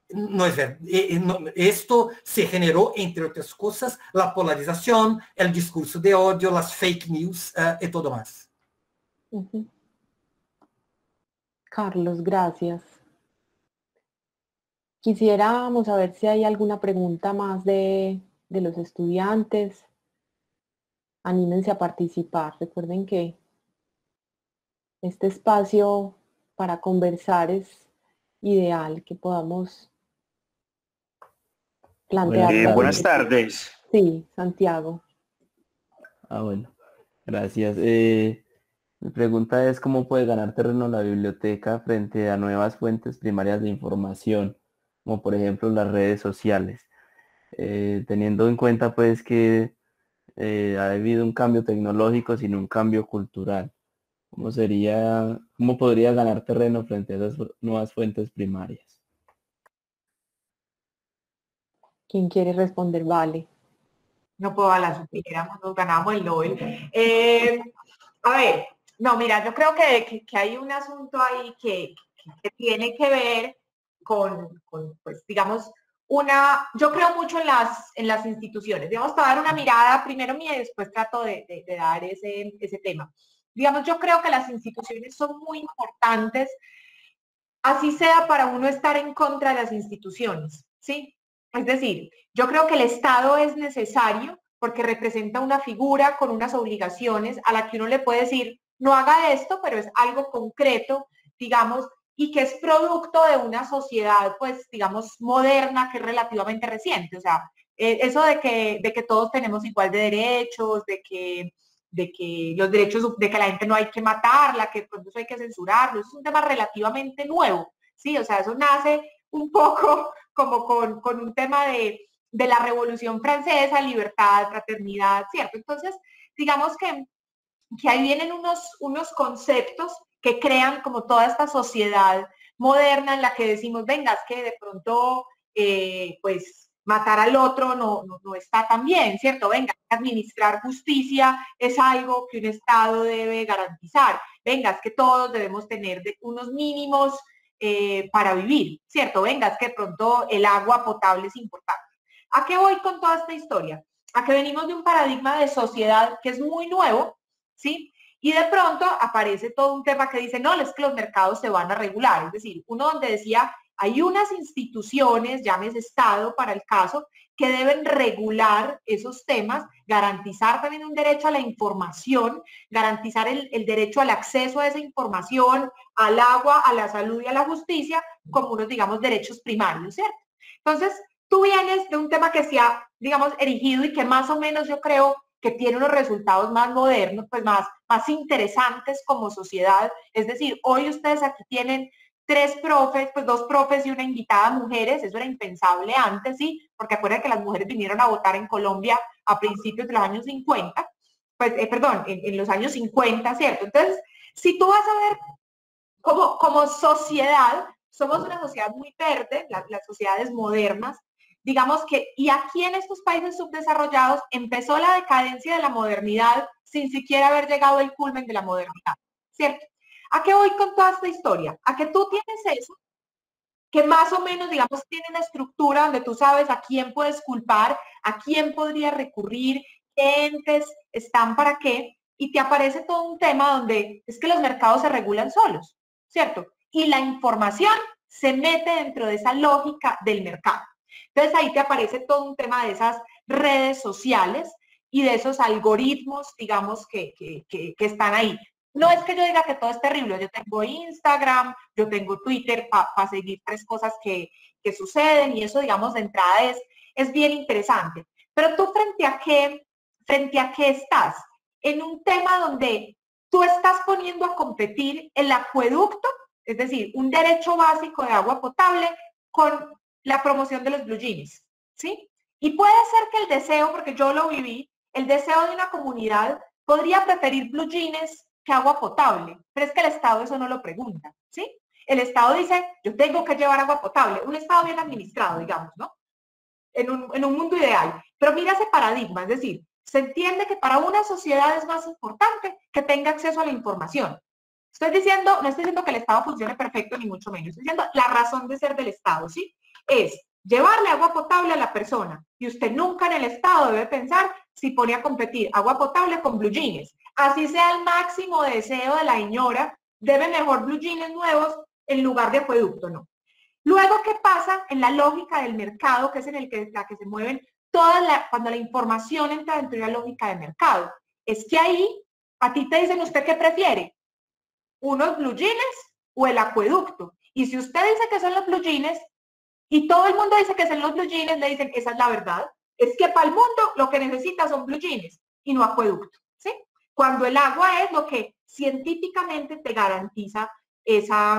No es verdad. Esto se generó, entre otras cosas, la polarización, el discurso de odio, las fake news y todo más. Carlos, gracias. Quisiéramos saber si hay alguna pregunta más de los estudiantes. Anímense a participar. Recuerden que este espacio para conversar es ideal, que podamos plantear. Buenas tardes. Sí, Santiago. Bueno, gracias. Mi pregunta es, ¿cómo puede ganar terreno la biblioteca frente a nuevas fuentes primarias de información, como por ejemplo las redes sociales? Teniendo en cuenta pues que ha habido un cambio tecnológico sin un cambio cultural. ¿Cómo podría ganar terreno frente a esas nuevas fuentes primarias? ¿Quién quiere responder? Vale. No puedo a la supiéramos, nos ganamos el Nobel. A ver, no, mira, yo creo que hay un asunto ahí que tiene que ver con, pues, digamos, yo creo mucho en las instituciones. Digamos, te voy a dar una mirada primero mía y después trato de dar ese tema. Digamos, yo creo que las instituciones son muy importantes, así sea para uno estar en contra de las instituciones, ¿sí? Es decir, yo creo que el Estado es necesario porque representa una figura con unas obligaciones a la que uno le puede decir, no haga esto, pero es algo concreto, digamos, y que es producto de una sociedad, pues, digamos, moderna, que es relativamente reciente. O sea, eso de que todos tenemos igual de derechos, de que los derechos, de que la gente no hay que matarla, que pronto eso hay que censurarlo, es un tema relativamente nuevo, ¿sí? O sea, eso nace un poco como con un tema de la Revolución Francesa, libertad, fraternidad, ¿cierto? Entonces, digamos que ahí vienen unos conceptos que crean como toda esta sociedad moderna en la que decimos, venga, es que de pronto, pues, matar al otro no está tan bien, ¿cierto? Venga, administrar justicia es algo que un Estado debe garantizar. Venga, es que todos debemos tener unos mínimos para vivir, ¿cierto? Venga, es que de pronto el agua potable es importante. ¿A qué voy con toda esta historia? A que venimos de un paradigma de sociedad que es muy nuevo, ¿sí? Y de pronto aparece todo un tema que dice, no, es que los mercados se van a regular. Es decir, uno donde decía, hay unas instituciones, llámese Estado para el caso, que deben regular esos temas, garantizar también un derecho a la información, garantizar el derecho al acceso a esa información, al agua, a la salud y a la justicia, como unos, digamos, derechos primarios, ¿cierto? Entonces, tú vienes de un tema que se ha, digamos, erigido y que más o menos yo creo que tiene unos resultados más modernos, pues más interesantes como sociedad. Es decir, hoy ustedes aquí tienen 3 profes, pues 2 profes y una invitada mujeres, eso era impensable antes, ¿sí? Porque acuérdense que las mujeres vinieron a votar en Colombia a principios de los años 50, pues, en los años 50, ¿cierto? Entonces, si tú vas a ver como sociedad, somos una sociedad muy verde, las sociedades modernas, digamos que, y aquí en estos países subdesarrollados empezó la decadencia de la modernidad sin siquiera haber llegado al culmen de la modernidad, ¿cierto? ¿A qué voy con toda esta historia? A que tú tienes eso, que más o menos, digamos, tiene una estructura donde tú sabes a quién puedes culpar, a quién podría recurrir, qué entes están para qué, y te aparece todo un tema donde es que los mercados se regulan solos, ¿cierto? Y la información se mete dentro de esa lógica del mercado. Entonces ahí te aparece todo un tema de esas redes sociales y de esos algoritmos, digamos, que están ahí. No es que yo diga que todo es terrible, yo tengo Instagram, yo tengo Twitter para seguir 3 cosas que suceden y eso, digamos, de entrada es bien interesante. Pero tú frente a qué estás, en un tema donde tú estás poniendo a competir el acueducto, es decir, un derecho básico de agua potable con la promoción de los blue jeans, ¿sí? Y puede ser que el deseo, porque yo lo viví, el deseo de una comunidad podría preferir blue jeans que agua potable, pero es que el Estado eso no lo pregunta, ¿sí? El Estado dice, yo tengo que llevar agua potable, un Estado bien administrado, digamos, ¿no? En un mundo ideal. Pero mira ese paradigma, es decir, se entiende que para una sociedad es más importante que tenga acceso a la información. No estoy diciendo que el Estado funcione perfecto, ni mucho menos. Estoy diciendo la razón de ser del Estado, ¿sí? Es llevarle agua potable a la persona. Y usted nunca en el Estado debe pensar si pone a competir agua potable con blue jeans. Así sea el máximo deseo de la señora, debe mejor blue jeans nuevos en lugar de acueducto, ¿no? Luego, ¿qué pasa en la lógica del mercado, que es en la que se mueven cuando la información entra dentro de la lógica del mercado? Es que ahí a ti te dicen, ¿usted qué prefiere? ¿Unos blue jeans o el acueducto? Y si usted dice que son los blue jeans y todo el mundo dice que son los blue jeans, le dicen, esa es la verdad. Es que para el mundo lo que necesita son blue jeans y no acueducto, ¿sí? Cuando el agua es lo que científicamente te garantiza ese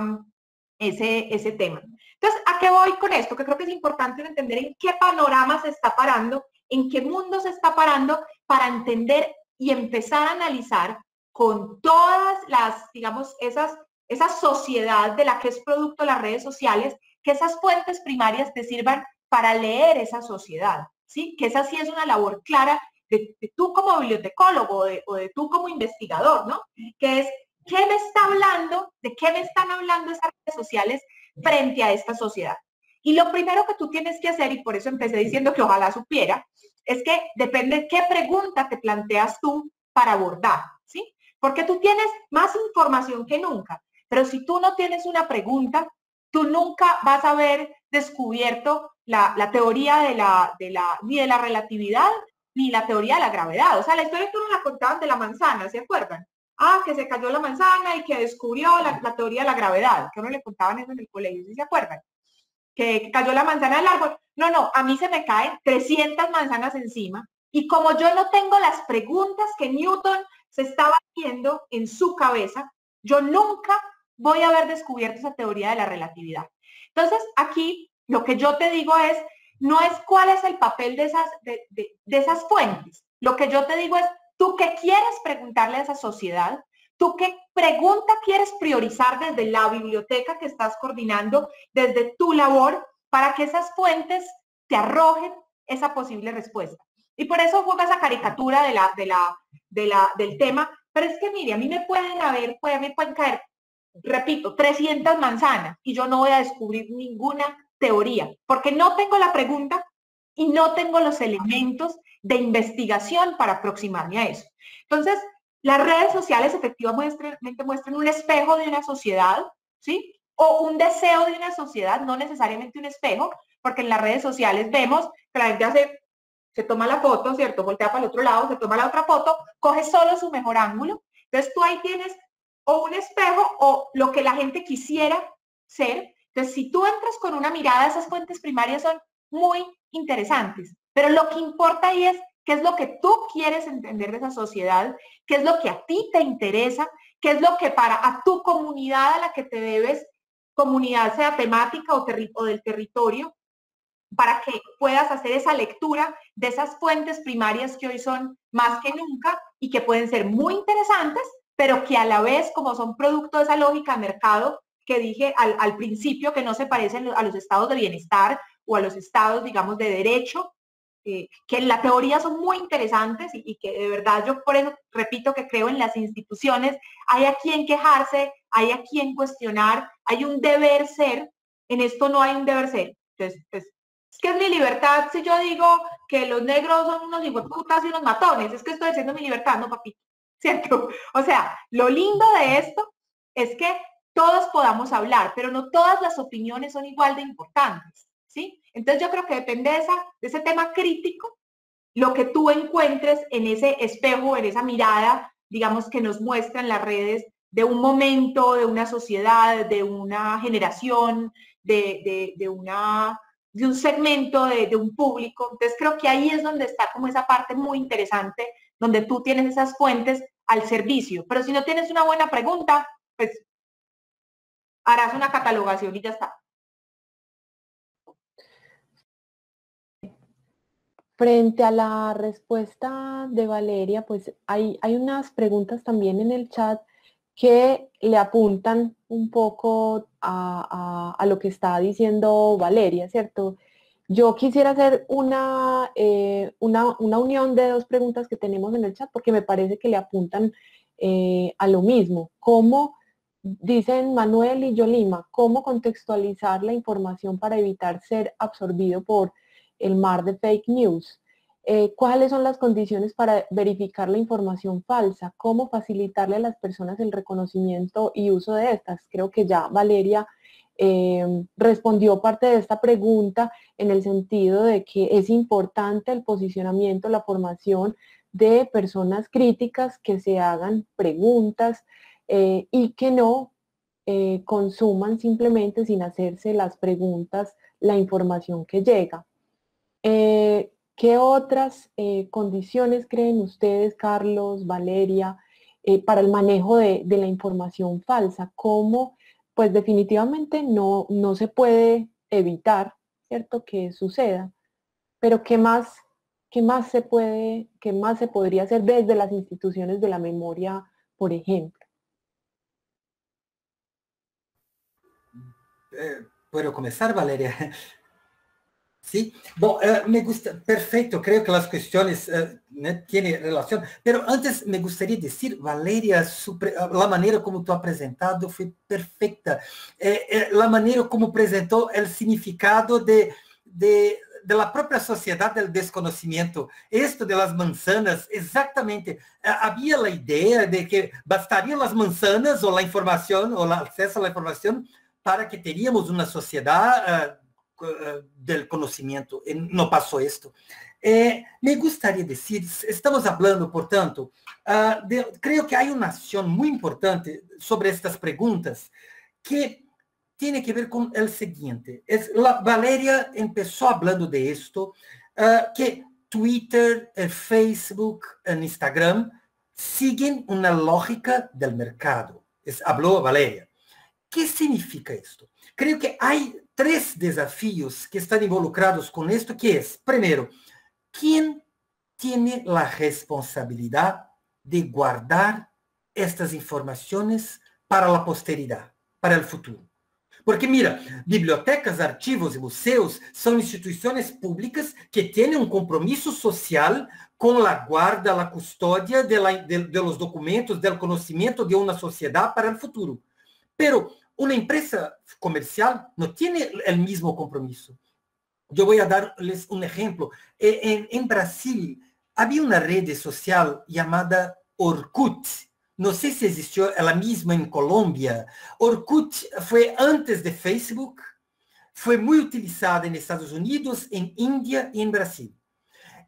tema. Entonces, ¿a qué voy con esto? Que creo que es importante entender en qué panorama se está parando, en qué mundo se está parando para entender y empezar a analizar con todas las, digamos, esa sociedad de la que es producto las redes sociales, que esas fuentes primarias te sirvan para leer esa sociedad, ¿sí? Que esa sí es una labor clara de tú como bibliotecólogo o de tú como investigador, ¿no? Que es, ¿qué me está hablando? ¿De qué me están hablando esas redes sociales frente a esta sociedad? Y lo primero que tú tienes que hacer, y por eso empecé diciendo que ojalá supiera, es que depende de qué pregunta te planteas tú para abordar, ¿sí? Porque tú tienes más información que nunca, pero si tú no tienes una pregunta, tú nunca vas a haber descubierto la teoría ni de la relatividad, ni la teoría de la gravedad. O sea, la historia tú no la contaban de la manzana, ¿se acuerdan? Ah, que se cayó la manzana y que descubrió la teoría de la gravedad, que uno le contaban eso en el colegio, ¿sí se acuerdan? Que cayó la manzana del árbol. No, a mí se me caen 300 manzanas encima y como yo no tengo las preguntas que Newton se estaba haciendo en su cabeza, yo nunca voy a haber descubierto esa teoría de la relatividad. Entonces, aquí lo que yo te digo es, no es cuál es el papel de esas fuentes. Lo que yo te digo es, ¿tú qué quieres preguntarle a esa sociedad? ¿Tú qué pregunta quieres priorizar desde la biblioteca que estás coordinando, desde tu labor, para que esas fuentes te arrojen esa posible respuesta? Y por eso juega esa caricatura del tema. Pero es que, mire, a mí me pueden caer, repito, 300 manzanas y yo no voy a descubrir ninguna teoría, porque no tengo la pregunta y no tengo los elementos de investigación para aproximarme a eso. Entonces, las redes sociales efectivamente muestran un espejo de una sociedad, ¿sí? o un deseo de una sociedad, no necesariamente un espejo, porque en las redes sociales vemos que la gente se toma la foto, ¿cierto? Voltea para el otro lado, se toma la otra foto, coge solo su mejor ángulo. Entonces tú ahí tienes o un espejo o lo que la gente quisiera ser. Entonces, si tú entras con una mirada, esas fuentes primarias son muy interesantes, pero lo que importa ahí es qué es lo que tú quieres entender de esa sociedad, qué es lo que a ti te interesa, qué es lo que para a tu comunidad a la que te debes, comunidad sea temática o del territorio, para que puedas hacer esa lectura de esas fuentes primarias que hoy son más que nunca y que pueden ser muy interesantes, pero que a la vez, como son producto de esa lógica de mercado que dije al principio, que no se parecen a los estados de bienestar o a los estados, digamos, de derecho, que en la teoría son muy interesantes y que de verdad yo por eso repito que creo en las instituciones, hay a quien quejarse, hay a quien cuestionar, hay un deber ser, en esto no hay un deber ser. Entonces, pues, ¿qué es mi libertad si yo digo que los negros son unos hijueputas y unos matones? Es que estoy diciendo mi libertad, no, papito, ¿cierto? O sea, lo lindo de esto es que todos podamos hablar, pero no todas las opiniones son igual de importantes, ¿sí? Entonces yo creo que depende de ese tema crítico, lo que tú encuentres en ese espejo, en esa mirada, digamos, que nos muestran las redes de un momento, de una sociedad, de una generación, de un segmento, de un público. Entonces creo que ahí es donde está como esa parte muy interesante, donde tú tienes esas fuentes al servicio. Pero si no tienes una buena pregunta, pues harás una catalogación y ya está. Frente a la respuesta de Valeria, pues hay unas preguntas también en el chat que le apuntan un poco a lo que está diciendo Valeria, ¿cierto? Yo quisiera hacer una unión de dos preguntas que tenemos en el chat porque me parece que le apuntan a lo mismo. ¿Cómo, dicen Manuel y Yolima, cómo contextualizar la información para evitar ser absorbido por el mar de fake news? ¿Cuáles son las condiciones para verificar la información falsa? ¿Cómo facilitarle a las personas el reconocimiento y uso de estas? Creo que ya Valeria respondió parte de esta pregunta en el sentido de que es importante el posicionamiento, la formación de personas críticas que se hagan preguntas y que no consuman simplemente sin hacerse las preguntas la información que llega. ¿Qué otras condiciones creen ustedes, Carlos, Valeria, para el manejo de la información falsa? ¿Cómo? Pues definitivamente no se puede evitar, ¿cierto?, que suceda, pero qué más se podría hacer desde las instituciones de la memoria, por ejemplo? ¿Puedo comenzar, Valeria? Sí, bom, me gusta, perfecto, creo que las cuestiones tienen relación, pero antes me gustaría decir, Valeria, la manera como tú has presentado fue perfecta, la manera como presentó el significado de la propia sociedad del desconocimiento, esto de las manzanas, exactamente, había la idea de que bastarían las manzanas o la información, o el acceso a la información, para que teríamos una sociedad del conocimiento. No pasó esto. Me gustaría decir, estamos hablando, portanto, creo que hay una acción muy importante sobre estas preguntas que tiene que ver con el siguiente. Valeria empezó hablando de esto, que Twitter, Facebook, Instagram siguen una lógica del mercado. Habló Valeria. ¿Qué significa esto? Creo que hay tres desafíos que están involucrados con esto, que es, primero, ¿quién tiene la responsabilidad de guardar estas informaciones para la posteridad, para el futuro? Porque mira, bibliotecas, archivos y museos son instituciones públicas que tienen un compromiso social con la guarda, la custodia de los documentos, del conocimiento de una sociedad para el futuro. Pero una empresa comercial no tiene el mismo compromiso. Yo voy a darles un ejemplo. En Brasil había una red social llamada Orkut. no sé si existió la misma en Colombia. Orkut fue antes de Facebook, fue muy utilizada en Estados Unidos, en India y en Brasil.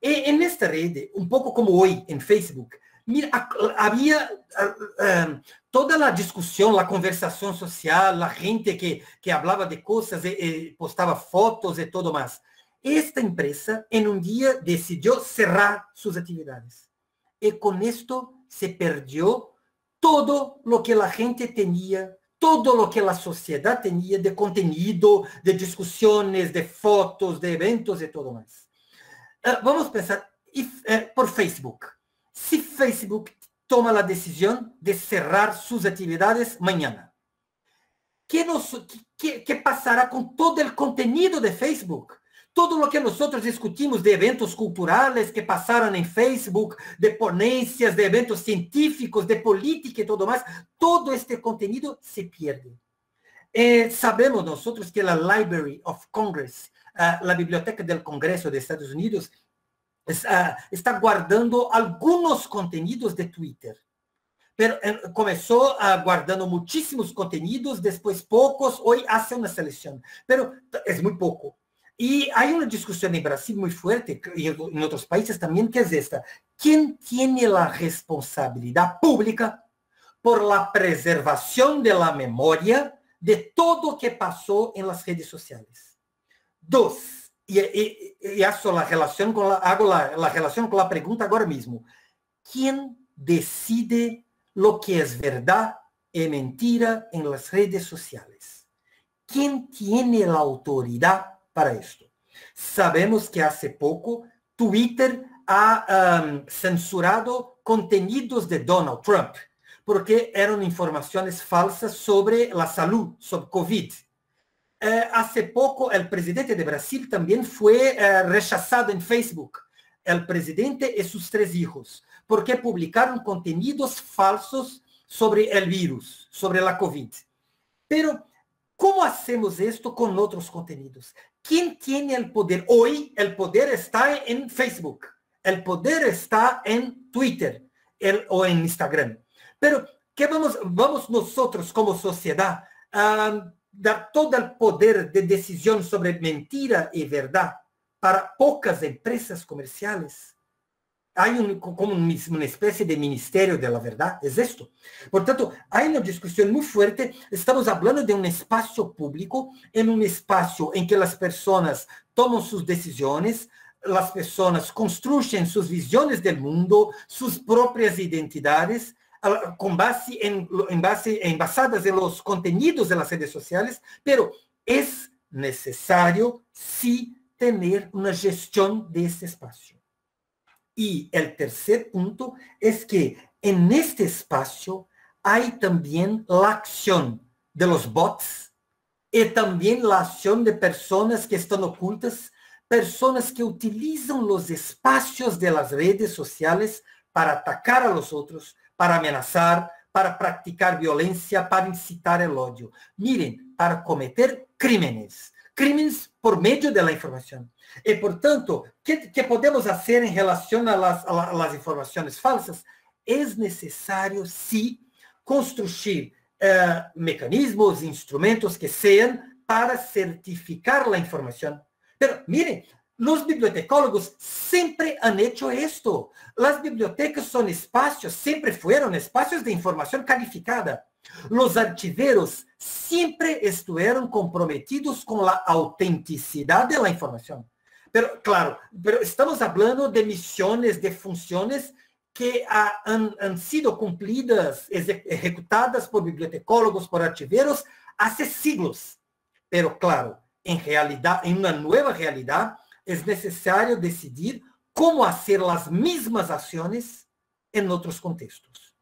En esta red, un poco como hoy en Facebook, mira, había toda la discusión, la conversación social, la gente que hablaba de cosas, postaba fotos y todo más. Esta empresa en un día decidió cerrar sus actividades. Y con esto se perdió todo lo que la gente tenía, todo lo que la sociedad tenía de contenido, de discusiones, de fotos, de eventos y todo más. Vamos a pensar por Facebook. Si Facebook toma la decisión de cerrar sus actividades mañana, ¿qué pasará con todo el contenido de Facebook? Todo lo que nosotros discutimos de eventos culturales que pasaron en Facebook, de ponencias, de eventos científicos, de política y todo más, todo este contenido se pierde. Sabemos nosotros que la Library of Congress, la Biblioteca del Congreso de Estados Unidos, está guardando algunos contenidos de Twitter. Pero comenzó guardando muchísimos contenidos, después pocos, hoy hace una selección, pero es muy poco. Y hay una discusión en Brasil muy fuerte, y en otros países también, que es esta. ¿Quién tiene la responsabilidad pública por la preservación de la memoria de todo lo que pasó en las redes sociales? Dos, y hago la relación con la pregunta ahora mismo. ¿Quién decide lo que es verdad y mentira en las redes sociales? ¿Quién tiene la autoridad para esto? Sabemos que hace poco Twitter ha censurado contenidos de Donald Trump porque eran informaciones falsas sobre la salud, sobre COVID. Hace poco el presidente de Brasil también fue rechazado en Facebook. El presidente y sus 3 hijos, porque publicaron contenidos falsos sobre el virus, sobre la COVID. Pero, ¿cómo hacemos esto con otros contenidos? ¿Quién tiene el poder? Hoy el poder está en Facebook, el poder está en Twitter o en Instagram. Pero, ¿qué vamos nosotros como sociedad a dar todo el poder de decisión sobre mentira y verdad para pocas empresas comerciales? Hay como una especie de ministerio de la verdad, es esto. Por tanto, hay una discusión muy fuerte. Estamos hablando de un espacio público, en un espacio en que las personas toman sus decisiones, las personas construyen sus visiones del mundo, sus propias identidades, basadas en los contenidos de las redes sociales, pero es necesario sí tener una gestión de este espacio. Y el tercer punto es que en este espacio hay también la acción de los bots y también la acción de personas que están ocultas, personas que utilizan los espacios de las redes sociales para atacar a los otros, para amenazar, para practicar violencia, para incitar el odio. Miren, para cometer crímenes por medio de la información. Y por tanto, ¿qué podemos hacer en relación a las informaciones falsas? Es necesario, sí, construir mecanismos, instrumentos que sean para certificar la información. Pero miren, los bibliotecólogos siempre han hecho esto. Las bibliotecas son espacios, siempre fueron espacios de información calificada. Los archiveros siempre estuvieron comprometidos con la autenticidad de la información. Pero claro, estamos hablando de misiones, de funciones que han sido cumplidas, ejecutadas por bibliotecólogos, por archiveros, hace siglos. Pero claro, en realidad, en una nueva realidad, es necesario decidir cómo hacer las mismas acciones en otros contextos.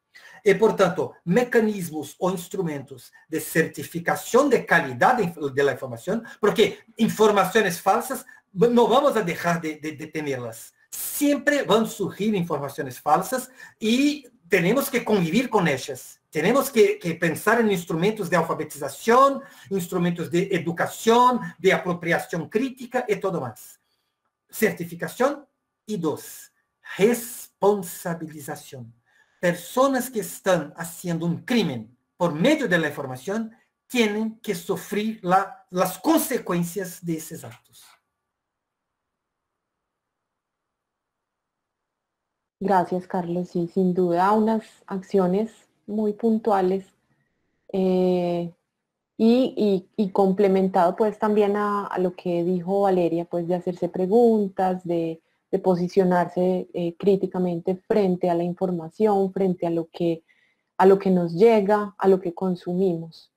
Y por tanto, mecanismos o instrumentos de certificación de calidad de la información, porque informaciones falsas no vamos a dejar de tenerlas. Siempre van a surgir informaciones falsas y tenemos que convivir con ellas. Tenemos que pensar en instrumentos de alfabetización, instrumentos de educación, de apropiación crítica y todo más. Certificación y 2, responsabilización. personas que están haciendo un crimen por medio de la información tienen que sufrir las consecuencias de esos actos. Gracias, Carlos. Sí, sin duda unas acciones muy puntuales y complementado pues también a lo que dijo Valeria, pues de hacerse preguntas, de posicionarse críticamente frente a la información, frente a lo que nos llega, a lo que consumimos.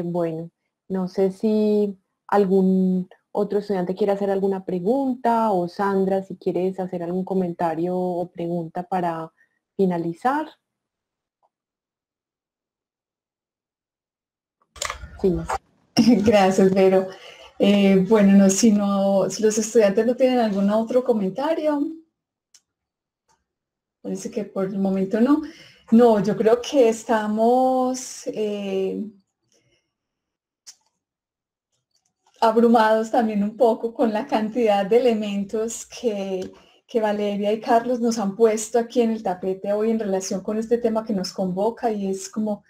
Bueno, no sé si algún otro estudiante quiere hacer alguna pregunta o Sandra, si quieres hacer algún comentario o pregunta para finalizar. Sí. Gracias, Vero. Bueno, no, si los estudiantes no tienen algún otro comentario, parece que por el momento no. No, yo creo que estamos abrumados también un poco con la cantidad de elementos que Valeria y Carlos nos han puesto aquí en el tapete hoy en relación con este tema que nos convoca, y es como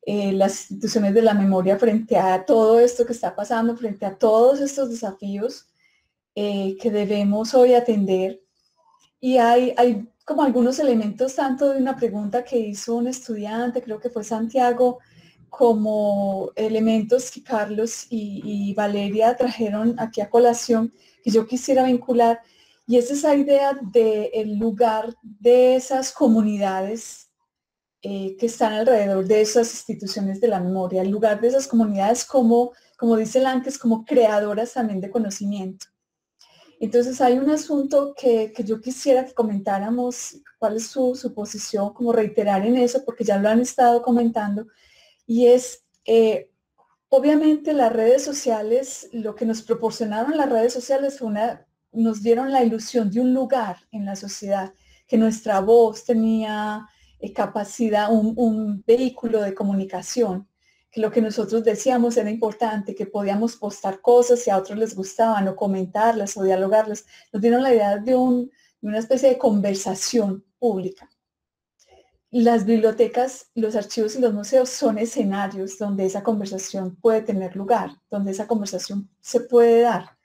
las instituciones de la memoria frente a todo esto que está pasando, frente a todos estos desafíos que debemos hoy atender. Y hay como algunos elementos, tanto de una pregunta que hizo un estudiante, creo que fue Santiago, como elementos que Carlos y Valeria trajeron aquí a colación, que yo quisiera vincular, y es esa idea del lugar de esas comunidades que están alrededor de esas instituciones de la memoria, el lugar de esas comunidades como dice Lanques, como creadoras también de conocimiento. Entonces hay un asunto que yo quisiera que comentáramos, cuál es su posición, como reiterar en eso, porque ya lo han estado comentando, y es, obviamente las redes sociales, lo que nos proporcionaron las redes sociales nos dieron la ilusión de un lugar en la sociedad, que nuestra voz tenía capacidad, un vehículo de comunicación, que lo que nosotros decíamos era importante, que podíamos postar cosas si a otros les gustaban, o comentarlas, o dialogarlas. Nos dieron la idea de una especie de conversación pública. Las bibliotecas, los archivos y los museos son escenarios donde esa conversación puede tener lugar, donde esa conversación se puede dar.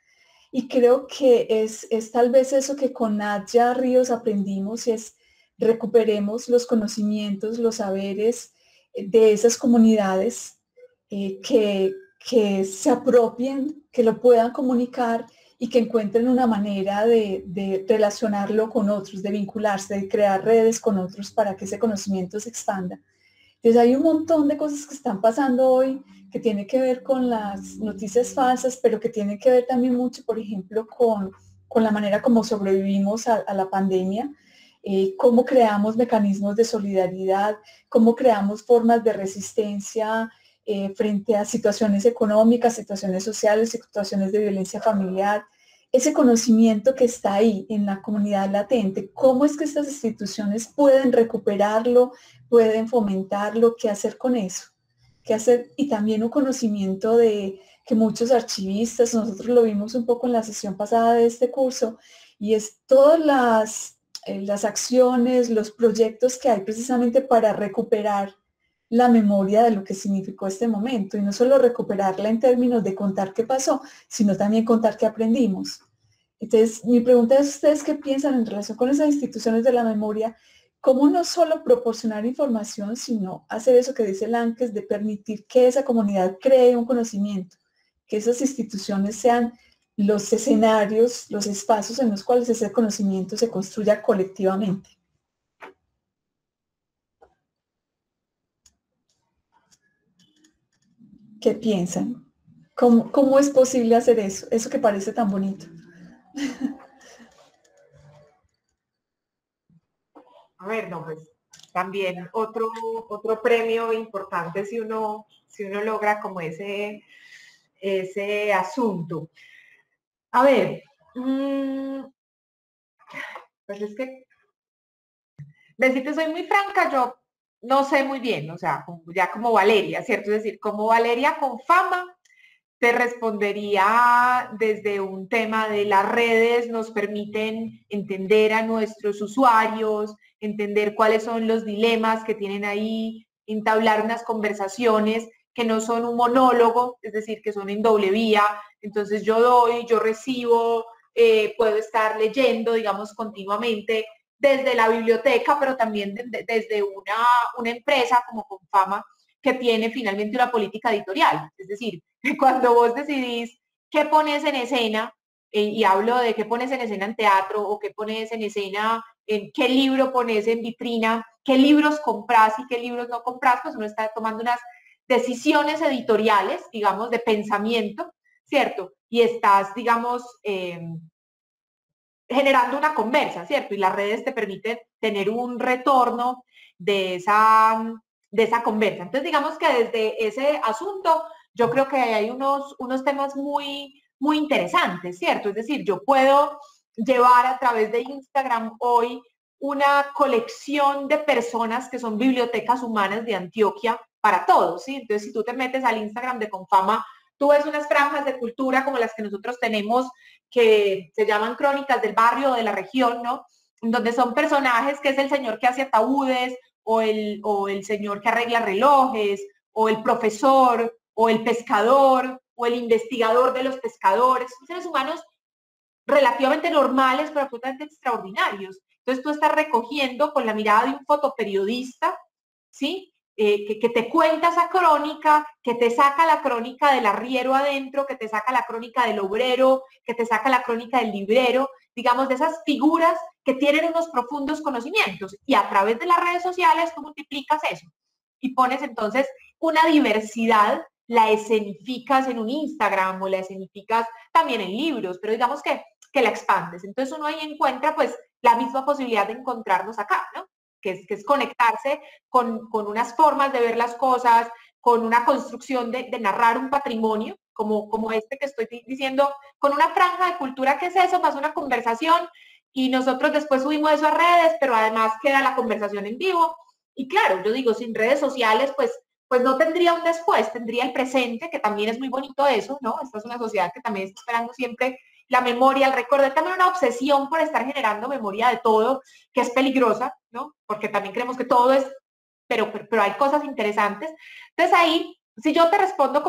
Y creo que es tal vez eso que con Nadia Ríos aprendimos, y es recuperemos los conocimientos, los saberes de esas comunidades, que se apropien, que lo puedan comunicar y que encuentren una manera de relacionarlo con otros, de vincularse, de crear redes con otros para que ese conocimiento se expanda. Entonces hay un montón de cosas que están pasando hoy que tiene que ver con las noticias falsas, pero que tiene que ver también mucho, por ejemplo, con la manera como sobrevivimos a la pandemia, cómo creamos mecanismos de solidaridad, cómo creamos formas de resistencia frente a situaciones económicas, situaciones sociales, situaciones de violencia familiar. Ese conocimiento que está ahí en la comunidad latente, cómo es que estas instituciones pueden recuperarlo, pueden fomentarlo, qué hacer con eso, qué hacer, y también un conocimiento de que muchos archivistas, nosotros lo vimos un poco en la sesión pasada de este curso, y es todas las acciones, los proyectos que hay precisamente para recuperar la memoria de lo que significó este momento, y no solo recuperarla en términos de contar qué pasó, sino también contar qué aprendimos. Entonces, mi pregunta es, ¿ustedes qué piensan en relación con esas instituciones de la memoria? ¿Cómo no solo proporcionar información, sino hacer eso que dice Lanques, de permitir que esa comunidad cree un conocimiento, que esas instituciones sean los escenarios, los espacios en los cuales ese conocimiento se construya colectivamente? ¿Qué piensan? ¿Cómo es posible hacer eso? Eso que parece tan bonito. A ver, no, pues también otro premio importante si uno logra como ese asunto. A ver, pues es que, si te soy muy franca, yo no sé muy bien, o sea, ya como Valeria, ¿cierto? Es decir, como Valeria con fama, te respondería desde un tema de las redes nos permiten entender a nuestros usuarios, entender cuáles son los dilemas que tienen ahí, entablar unas conversaciones que no son un monólogo, es decir, que son en doble vía. Entonces yo doy, yo recibo, puedo estar leyendo, digamos, continuamente desde la biblioteca, pero también desde una empresa como Confama, que tiene finalmente una política editorial. Es decir, cuando vos decidís qué pones en escena, y hablo de qué pones en escena en teatro, o qué pones en escena, en qué libro pones en vitrina, qué libros compras y qué libros no compras, pues uno está tomando unas decisiones editoriales, digamos, de pensamiento, ¿cierto? Y estás, digamos, generando una conversa, ¿cierto? Y las redes te permiten tener un retorno de esa conversa. Entonces, digamos que desde ese asunto, yo creo que hay unos temas muy, muy interesantes, ¿cierto? Es decir, yo puedo llevar a través de Instagram hoy una colección de personas que son bibliotecas humanas de Antioquia para todos, ¿sí? Entonces, si tú te metes al Instagram de Confama, tú ves unas franjas de cultura como las que nosotros tenemos, que se llaman crónicas del barrio o de la región, ¿no? Donde son personajes que es el señor que hace ataúdes, o el señor que arregla relojes, o el profesor, o el pescador, o el investigador de los pescadores. Son seres humanos relativamente normales, pero absolutamente extraordinarios. Entonces tú estás recogiendo con la mirada de un fotoperiodista, ¿sí? Que te cuenta esa crónica, que te saca la crónica del arriero adentro, que te saca la crónica del obrero, que te saca la crónica del librero, digamos, de esas figuras que tienen unos profundos conocimientos. Y a través de las redes sociales tú multiplicas eso y pones entonces una diversidad, la escenificas en un Instagram o la escenificas también en libros, pero digamos que la expandes. Entonces uno ahí encuentra pues la misma posibilidad de encontrarnos acá, ¿no? Que es conectarse con unas formas de ver las cosas, con una construcción de narrar un patrimonio, como este que estoy diciendo, con una franja de cultura. ¿Qué es eso? Más una conversación, y nosotros después subimos eso a redes, pero además queda la conversación en vivo. Y claro, yo digo, sin redes sociales, pues no tendría un después, tendría el presente, que también es muy bonito eso, ¿no? Esta es una sociedad que también está esperando siempre la memoria, el recuerdo. Hay también una obsesión por estar generando memoria de todo, que es peligrosa, ¿no? Porque también creemos que todo es, pero hay cosas interesantes. Entonces ahí, si yo te respondo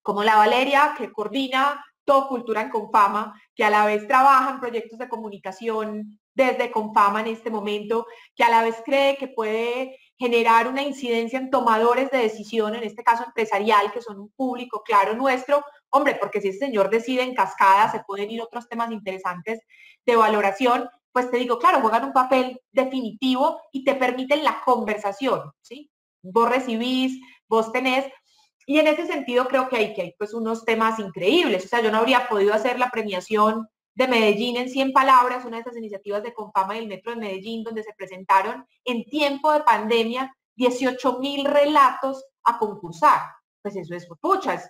como la Valeria, que coordina todo Cultura en Confama, que a la vez trabaja en proyectos de comunicación desde Confama en este momento, que a la vez cree que puede generar una incidencia en tomadores de decisión, en este caso empresarial, que son un público claro nuestro. Hombre, porque si ese señor decide en cascada, se pueden ir otros temas interesantes de valoración. Pues te digo, claro, juegan un papel definitivo y te permiten la conversación, ¿sí? Vos recibís, vos tenés. Y en ese sentido creo que hay pues unos temas increíbles. O sea, yo no habría podido hacer la premiación de Medellín en 100 palabras, una de esas iniciativas de Confama y el Metro de Medellín, donde se presentaron en tiempo de pandemia 18,000 relatos a concursar. Pues eso es pucha,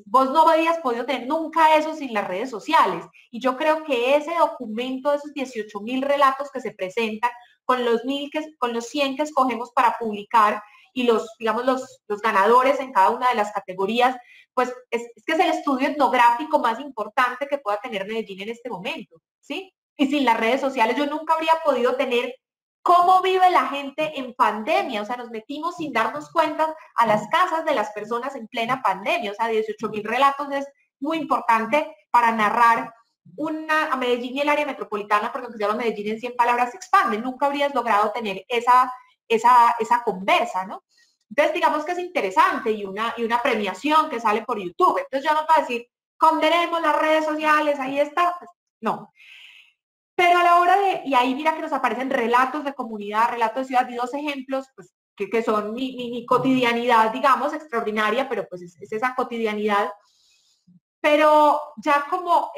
vos no habrías podido tener nunca eso sin las redes sociales. Y yo creo que ese documento de esos 18,000 relatos que se presentan, con los 100 que escogemos para publicar, y digamos, los ganadores en cada una de las categorías, pues es que es el estudio etnográfico más importante que pueda tener Medellín en este momento, ¿sí? Y sin las redes sociales yo nunca habría podido tener cómo vive la gente en pandemia. O sea, nos metimos sin darnos cuenta a las casas de las personas en plena pandemia. O sea, 18,000 relatos es muy importante para narrar a Medellín y el área metropolitana, porque aunque se llama Medellín en 100 palabras, se expande. Nunca habrías logrado tener esa conversa, ¿no? Entonces, digamos que es interesante, y una premiación que sale por YouTube. Entonces, yo no puedo decir, condenemos las redes sociales, ahí está. Pues, no. Pero a la hora y ahí mira que nos aparecen relatos de comunidad, relatos de ciudad, y dos ejemplos, pues, que son mi cotidianidad, digamos, extraordinaria, pero pues es esa cotidianidad. Pero ya como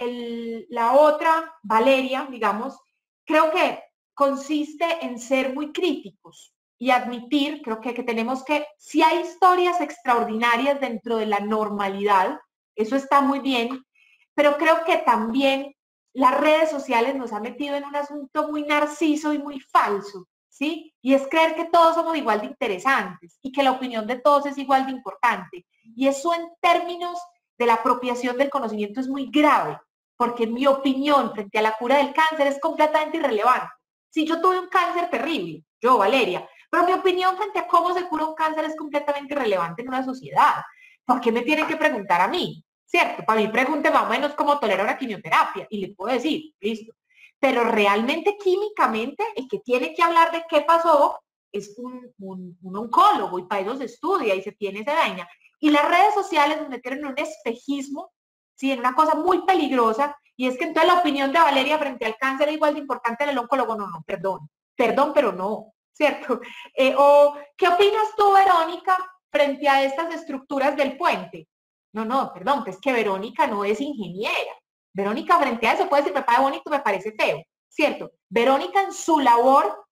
la otra, Valeria, digamos, creo que consiste en ser muy críticos y admitir, creo que tenemos que, si hay historias extraordinarias dentro de la normalidad, eso está muy bien, pero creo que también las redes sociales nos han metido en un asunto muy narciso y muy falso, ¿sí? Y es creer que todos somos igual de interesantes y que la opinión de todos es igual de importante. Y eso en términos de la apropiación del conocimiento es muy grave, porque mi opinión frente a la cura del cáncer es completamente irrelevante, Si yo tuve un cáncer terrible, yo, Valeria, pero mi opinión frente a cómo se cura un cáncer es completamente irrelevante en una sociedad. ¿Por qué me tienen que preguntar a mí? ¿Cierto? Para mí pregunte más o menos cómo tolera una quimioterapia y le puedo decir, listo. Pero realmente químicamente el que tiene que hablar de qué pasó es un oncólogo y para eso se estudia y se tiene esa vaina. Y las redes sociales nos metieron en un espejismo, ¿sí? En una cosa muy peligrosa, y es que entonces la opinión de Valeria frente al cáncer es igual de importante del oncólogo. No, perdón, pero no, ¿cierto? O, ¿qué opinas tú, Verónica, frente a estas estructuras del puente? No, perdón, pues que Verónica no es ingeniera. Verónica frente a eso puede decir, me parece bonito, me parece feo, ¿cierto? Verónica en su labor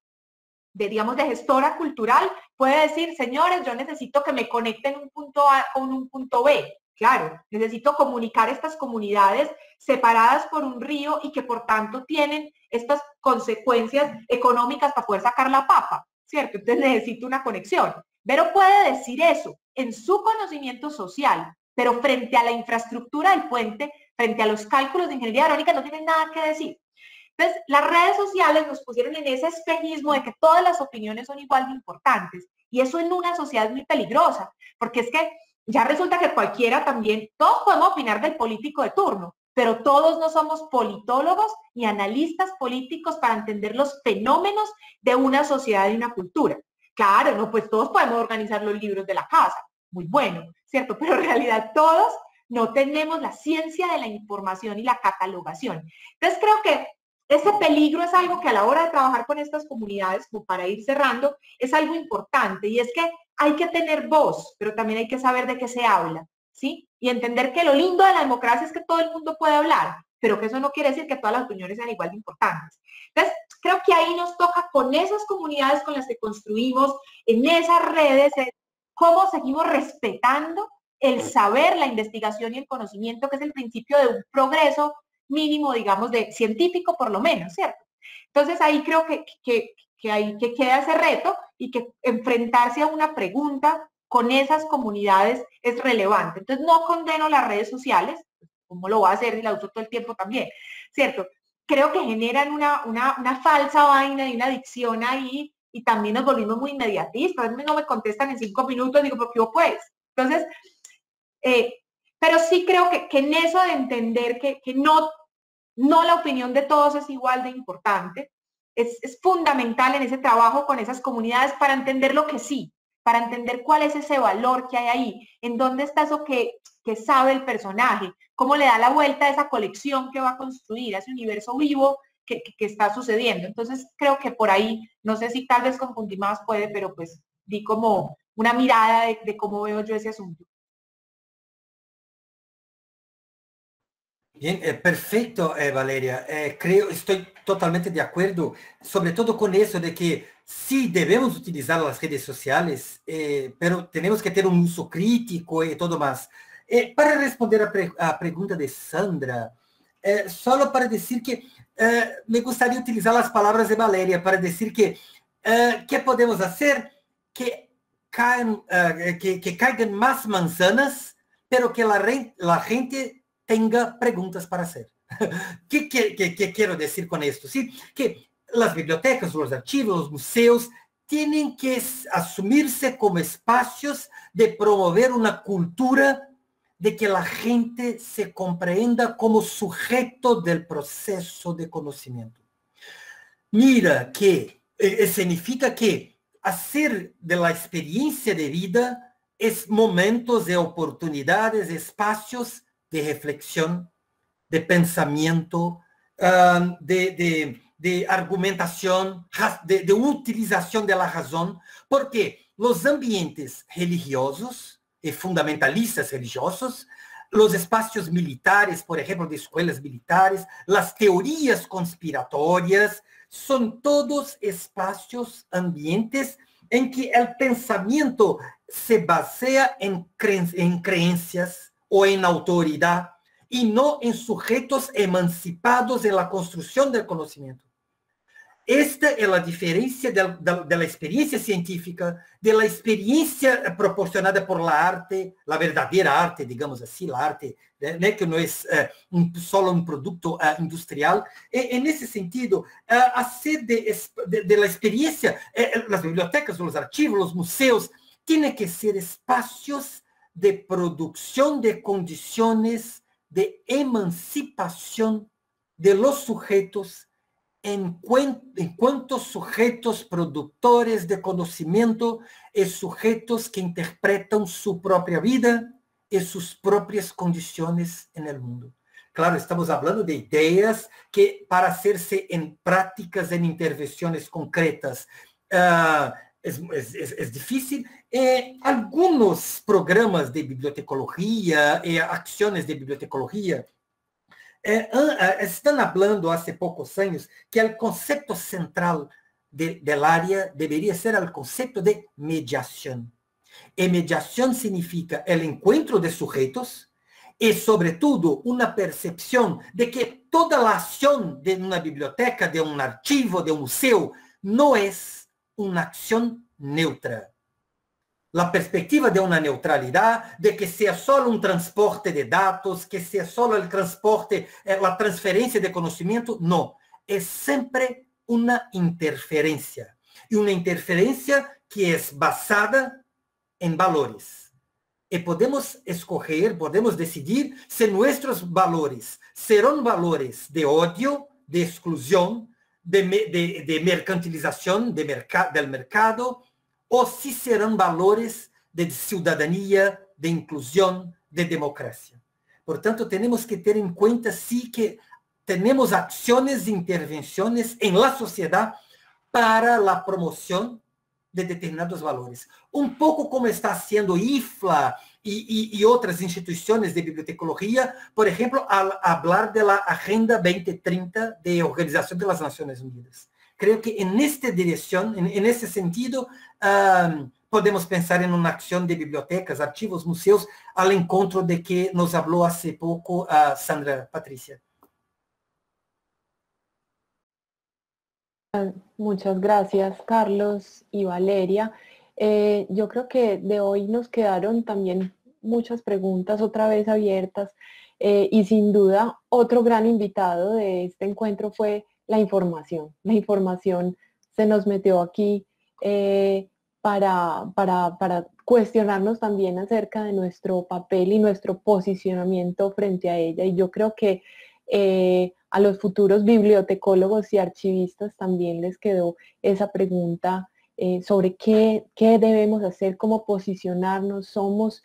de, digamos, de gestora cultural, puede decir, señores, yo necesito que me conecten un punto A con un punto B. Claro, necesito comunicar estas comunidades separadas por un río y que por tanto tienen estas consecuencias económicas para poder sacar la papa, ¿cierto? Entonces necesito una conexión. Vero puede decir eso en su conocimiento social, pero frente a la infraestructura del puente, frente a los cálculos de ingeniería aerónica, no tiene nada que decir. Entonces, las redes sociales nos pusieron en ese espejismo de que todas las opiniones son igual de importantes. Y eso en una sociedad es muy peligrosa, porque es que ya resulta que cualquiera también, todos podemos opinar del político de turno, pero todos no somos politólogos ni analistas políticos para entender los fenómenos de una sociedad y una cultura. Claro, no, pues todos podemos organizar los libros de la casa, muy bueno, ¿cierto? Pero en realidad todos no tenemos la ciencia de la información y la catalogación. Entonces creo que ese peligro es algo que a la hora de trabajar con estas comunidades, como para ir cerrando, es algo importante, y es que hay que tener voz, pero también hay que saber de qué se habla, ¿sí? Y entender que lo lindo de la democracia es que todo el mundo puede hablar, pero que eso no quiere decir que todas las opiniones sean igual de importantes. Entonces, creo que ahí nos toca con esas comunidades con las que construimos, en esas redes, cómo seguimos respetando el saber, la investigación y el conocimiento, que es el principio de un progreso mínimo, digamos, de científico por lo menos, ¿cierto? Entonces ahí creo que queda ese reto, y que enfrentarse a una pregunta con esas comunidades es relevante. Entonces no condeno las redes sociales, como lo voy a hacer y la uso todo el tiempo también, ¿cierto? Creo que generan una falsa vaina y una adicción ahí, y también nos volvimos muy inmediatistas. A mí no me contestan en 5 minutos, digo, ¿por qué pues? Entonces, pero sí creo que en eso de entender que no la opinión de todos es igual de importante, es fundamental en ese trabajo con esas comunidades para entender lo que sí, para entender cuál es ese valor que hay ahí, en dónde está eso que sabe el personaje, cómo le da la vuelta a esa colección que va a construir, a ese universo vivo que está sucediendo. Entonces creo que por ahí, no sé si tal vez con Puntimadas puede, pero pues di como una mirada de cómo veo yo ese asunto. Bien, perfecto, Valeria. Estoy totalmente de acuerdo, sobre todo con eso de que sí debemos utilizar las redes sociales, pero tenemos que tener un uso crítico y todo más. Para responder a pregunta de Sandra, solo para decir que me gustaría utilizar las palabras de Valeria para decir que ¿qué podemos hacer? Que caigan más manzanas, pero que la gente tenga preguntas para hacer. ¿Qué quiero decir con esto? ¿Sí? Que las bibliotecas, los archivos, los museos tienen que asumirse como espacios de promover una cultura de que la gente se comprenda como sujeto del proceso de conocimiento. Mira que significa que hacer de la experiencia de vida es momentos de oportunidades, espacios de reflexión, de pensamiento, de argumentación, de utilización de la razón, porque los ambientes religiosos y fundamentalistas religiosos, los espacios militares, por ejemplo, de escuelas militares, las teorías conspiratorias, son todos espacios, ambientes en que el pensamiento se basea en creencias o en autoridad, y no en sujetos emancipados en la construcción del conocimiento. Esta é a diferença da experiência científica, da experiência proporcionada por la arte, a verdadeira arte, digamos assim, a arte, né, que não é só um produto industrial. E nesse sentido, a sede da experiência, as bibliotecas, os arquivos, os museus, têm que ser espaços de produção de condições de emancipação de los sujetos enquanto sujetos produtores de conhecimento e sujetos que interpretam sua própria vida e suas próprias condições no mundo. Claro, estamos falando de ideias que, para hacerse em práticas, em intervenções concretas, é difícil. Alguns programas de bibliotecologia e ações de bibliotecologia estão falando há poucos anos que o conceito central del área deveria ser o conceito de mediação. E mediação significa o encontro de sujeitos e, sobretudo, uma percepção de que toda a ação de uma biblioteca, de um arquivo, de um museu, não é uma ação neutra. A perspectiva de uma neutralidade, de que seja só um transporte de dados, que seja só o transporte, a transferência de conhecimento, não. É sempre uma interferência. E uma interferência que é basada em valores. E podemos escolher, podemos decidir se nossos valores serão valores de ódio, de exclusão, de mercantilização del mercado, ou se serão valores de cidadania, de inclusão, de democracia. Portanto, temos que ter em conta, sim, que temos ações e intervenções em la sociedade para a promoção de determinados valores. Um pouco como está sendo IFLA e outras instituições de bibliotecologia, por exemplo, al hablar da Agenda 2030 de Organização das Nações Unidas. Creio que nesta direção, nesse sentido, podemos pensar em uma ação de bibliotecas, arquivos, museus, ao encontro de que nos falou há pouco a Sandra Patricia. Muchas gracias, Carlos y Valeria. Yo creo que de hoy nos quedaron también muchas preguntas otra vez abiertas y sin duda otro gran invitado de este encuentro fue la información. La información se nos metió aquí para cuestionarnos también acerca de nuestro papel y nuestro posicionamiento frente a ella. Y yo creo que a los futuros bibliotecólogos y archivistas también les quedó esa pregunta sobre qué debemos hacer, cómo posicionarnos. Somos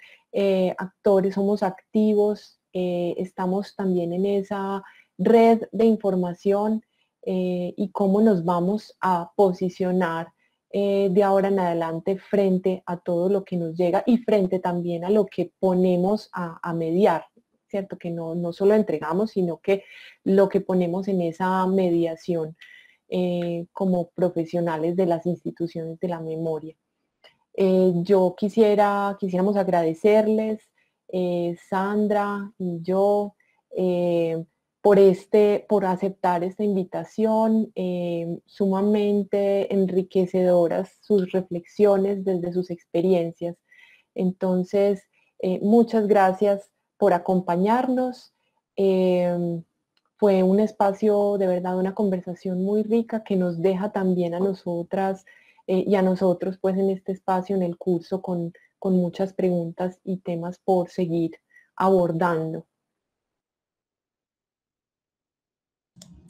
actores, somos activos, estamos también en esa red de información y cómo nos vamos a posicionar de ahora en adelante frente a todo lo que nos llega y frente también a lo que ponemos a mediar, ¿cierto? Que no solo entregamos, sino que lo que ponemos en esa mediación como profesionales de las instituciones de la memoria. Quisiéramos agradecerles, Sandra y yo, por aceptar esta invitación, sumamente enriquecedoras sus reflexiones desde sus experiencias. Entonces, muchas gracias por acompañarnos. Fue un espacio, de verdad, una conversación muy rica que nos deja también a nosotras y a nosotros, pues, en este espacio, en el curso, con muchas preguntas y temas por seguir abordando.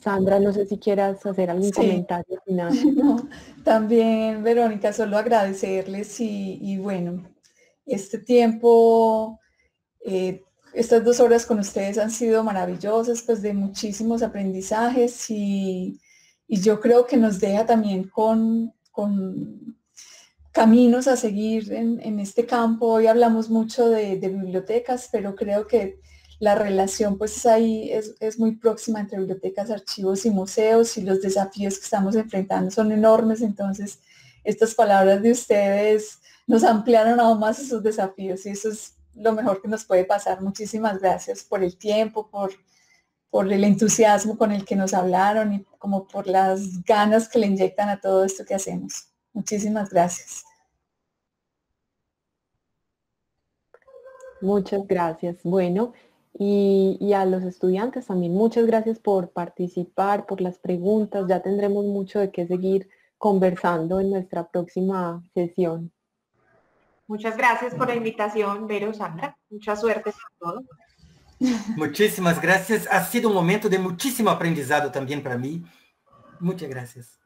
Sandra, no sé si quieras hacer algún comentario final. No, también, Verónica, solo agradecerles y bueno, este tiempo, estas 2 horas con ustedes han sido maravillosas, pues de muchísimos aprendizajes y yo creo que nos deja también con caminos a seguir en este campo. Hoy hablamos mucho de bibliotecas, pero creo que la relación pues ahí es muy próxima entre bibliotecas, archivos y museos, y los desafíos que estamos enfrentando son enormes. Entonces, estas palabras de ustedes nos ampliaron aún más esos desafíos y eso es lo mejor que nos puede pasar. Muchísimas gracias por el tiempo, por el entusiasmo con el que nos hablaron y como por las ganas que le inyectan a todo esto que hacemos. Muchísimas gracias. Muchas gracias. Bueno, y a los estudiantes también muchas gracias por participar, por las preguntas. Ya tendremos mucho de qué seguir conversando en nuestra próxima sesión. Muchas gracias por la invitación, Vero, Sandra. Mucha suerte con todo. Muchísimas gracias. Ha sido un momento de muchísimo aprendizado también para mí. Muchas gracias.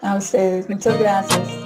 A ustedes, muchas gracias.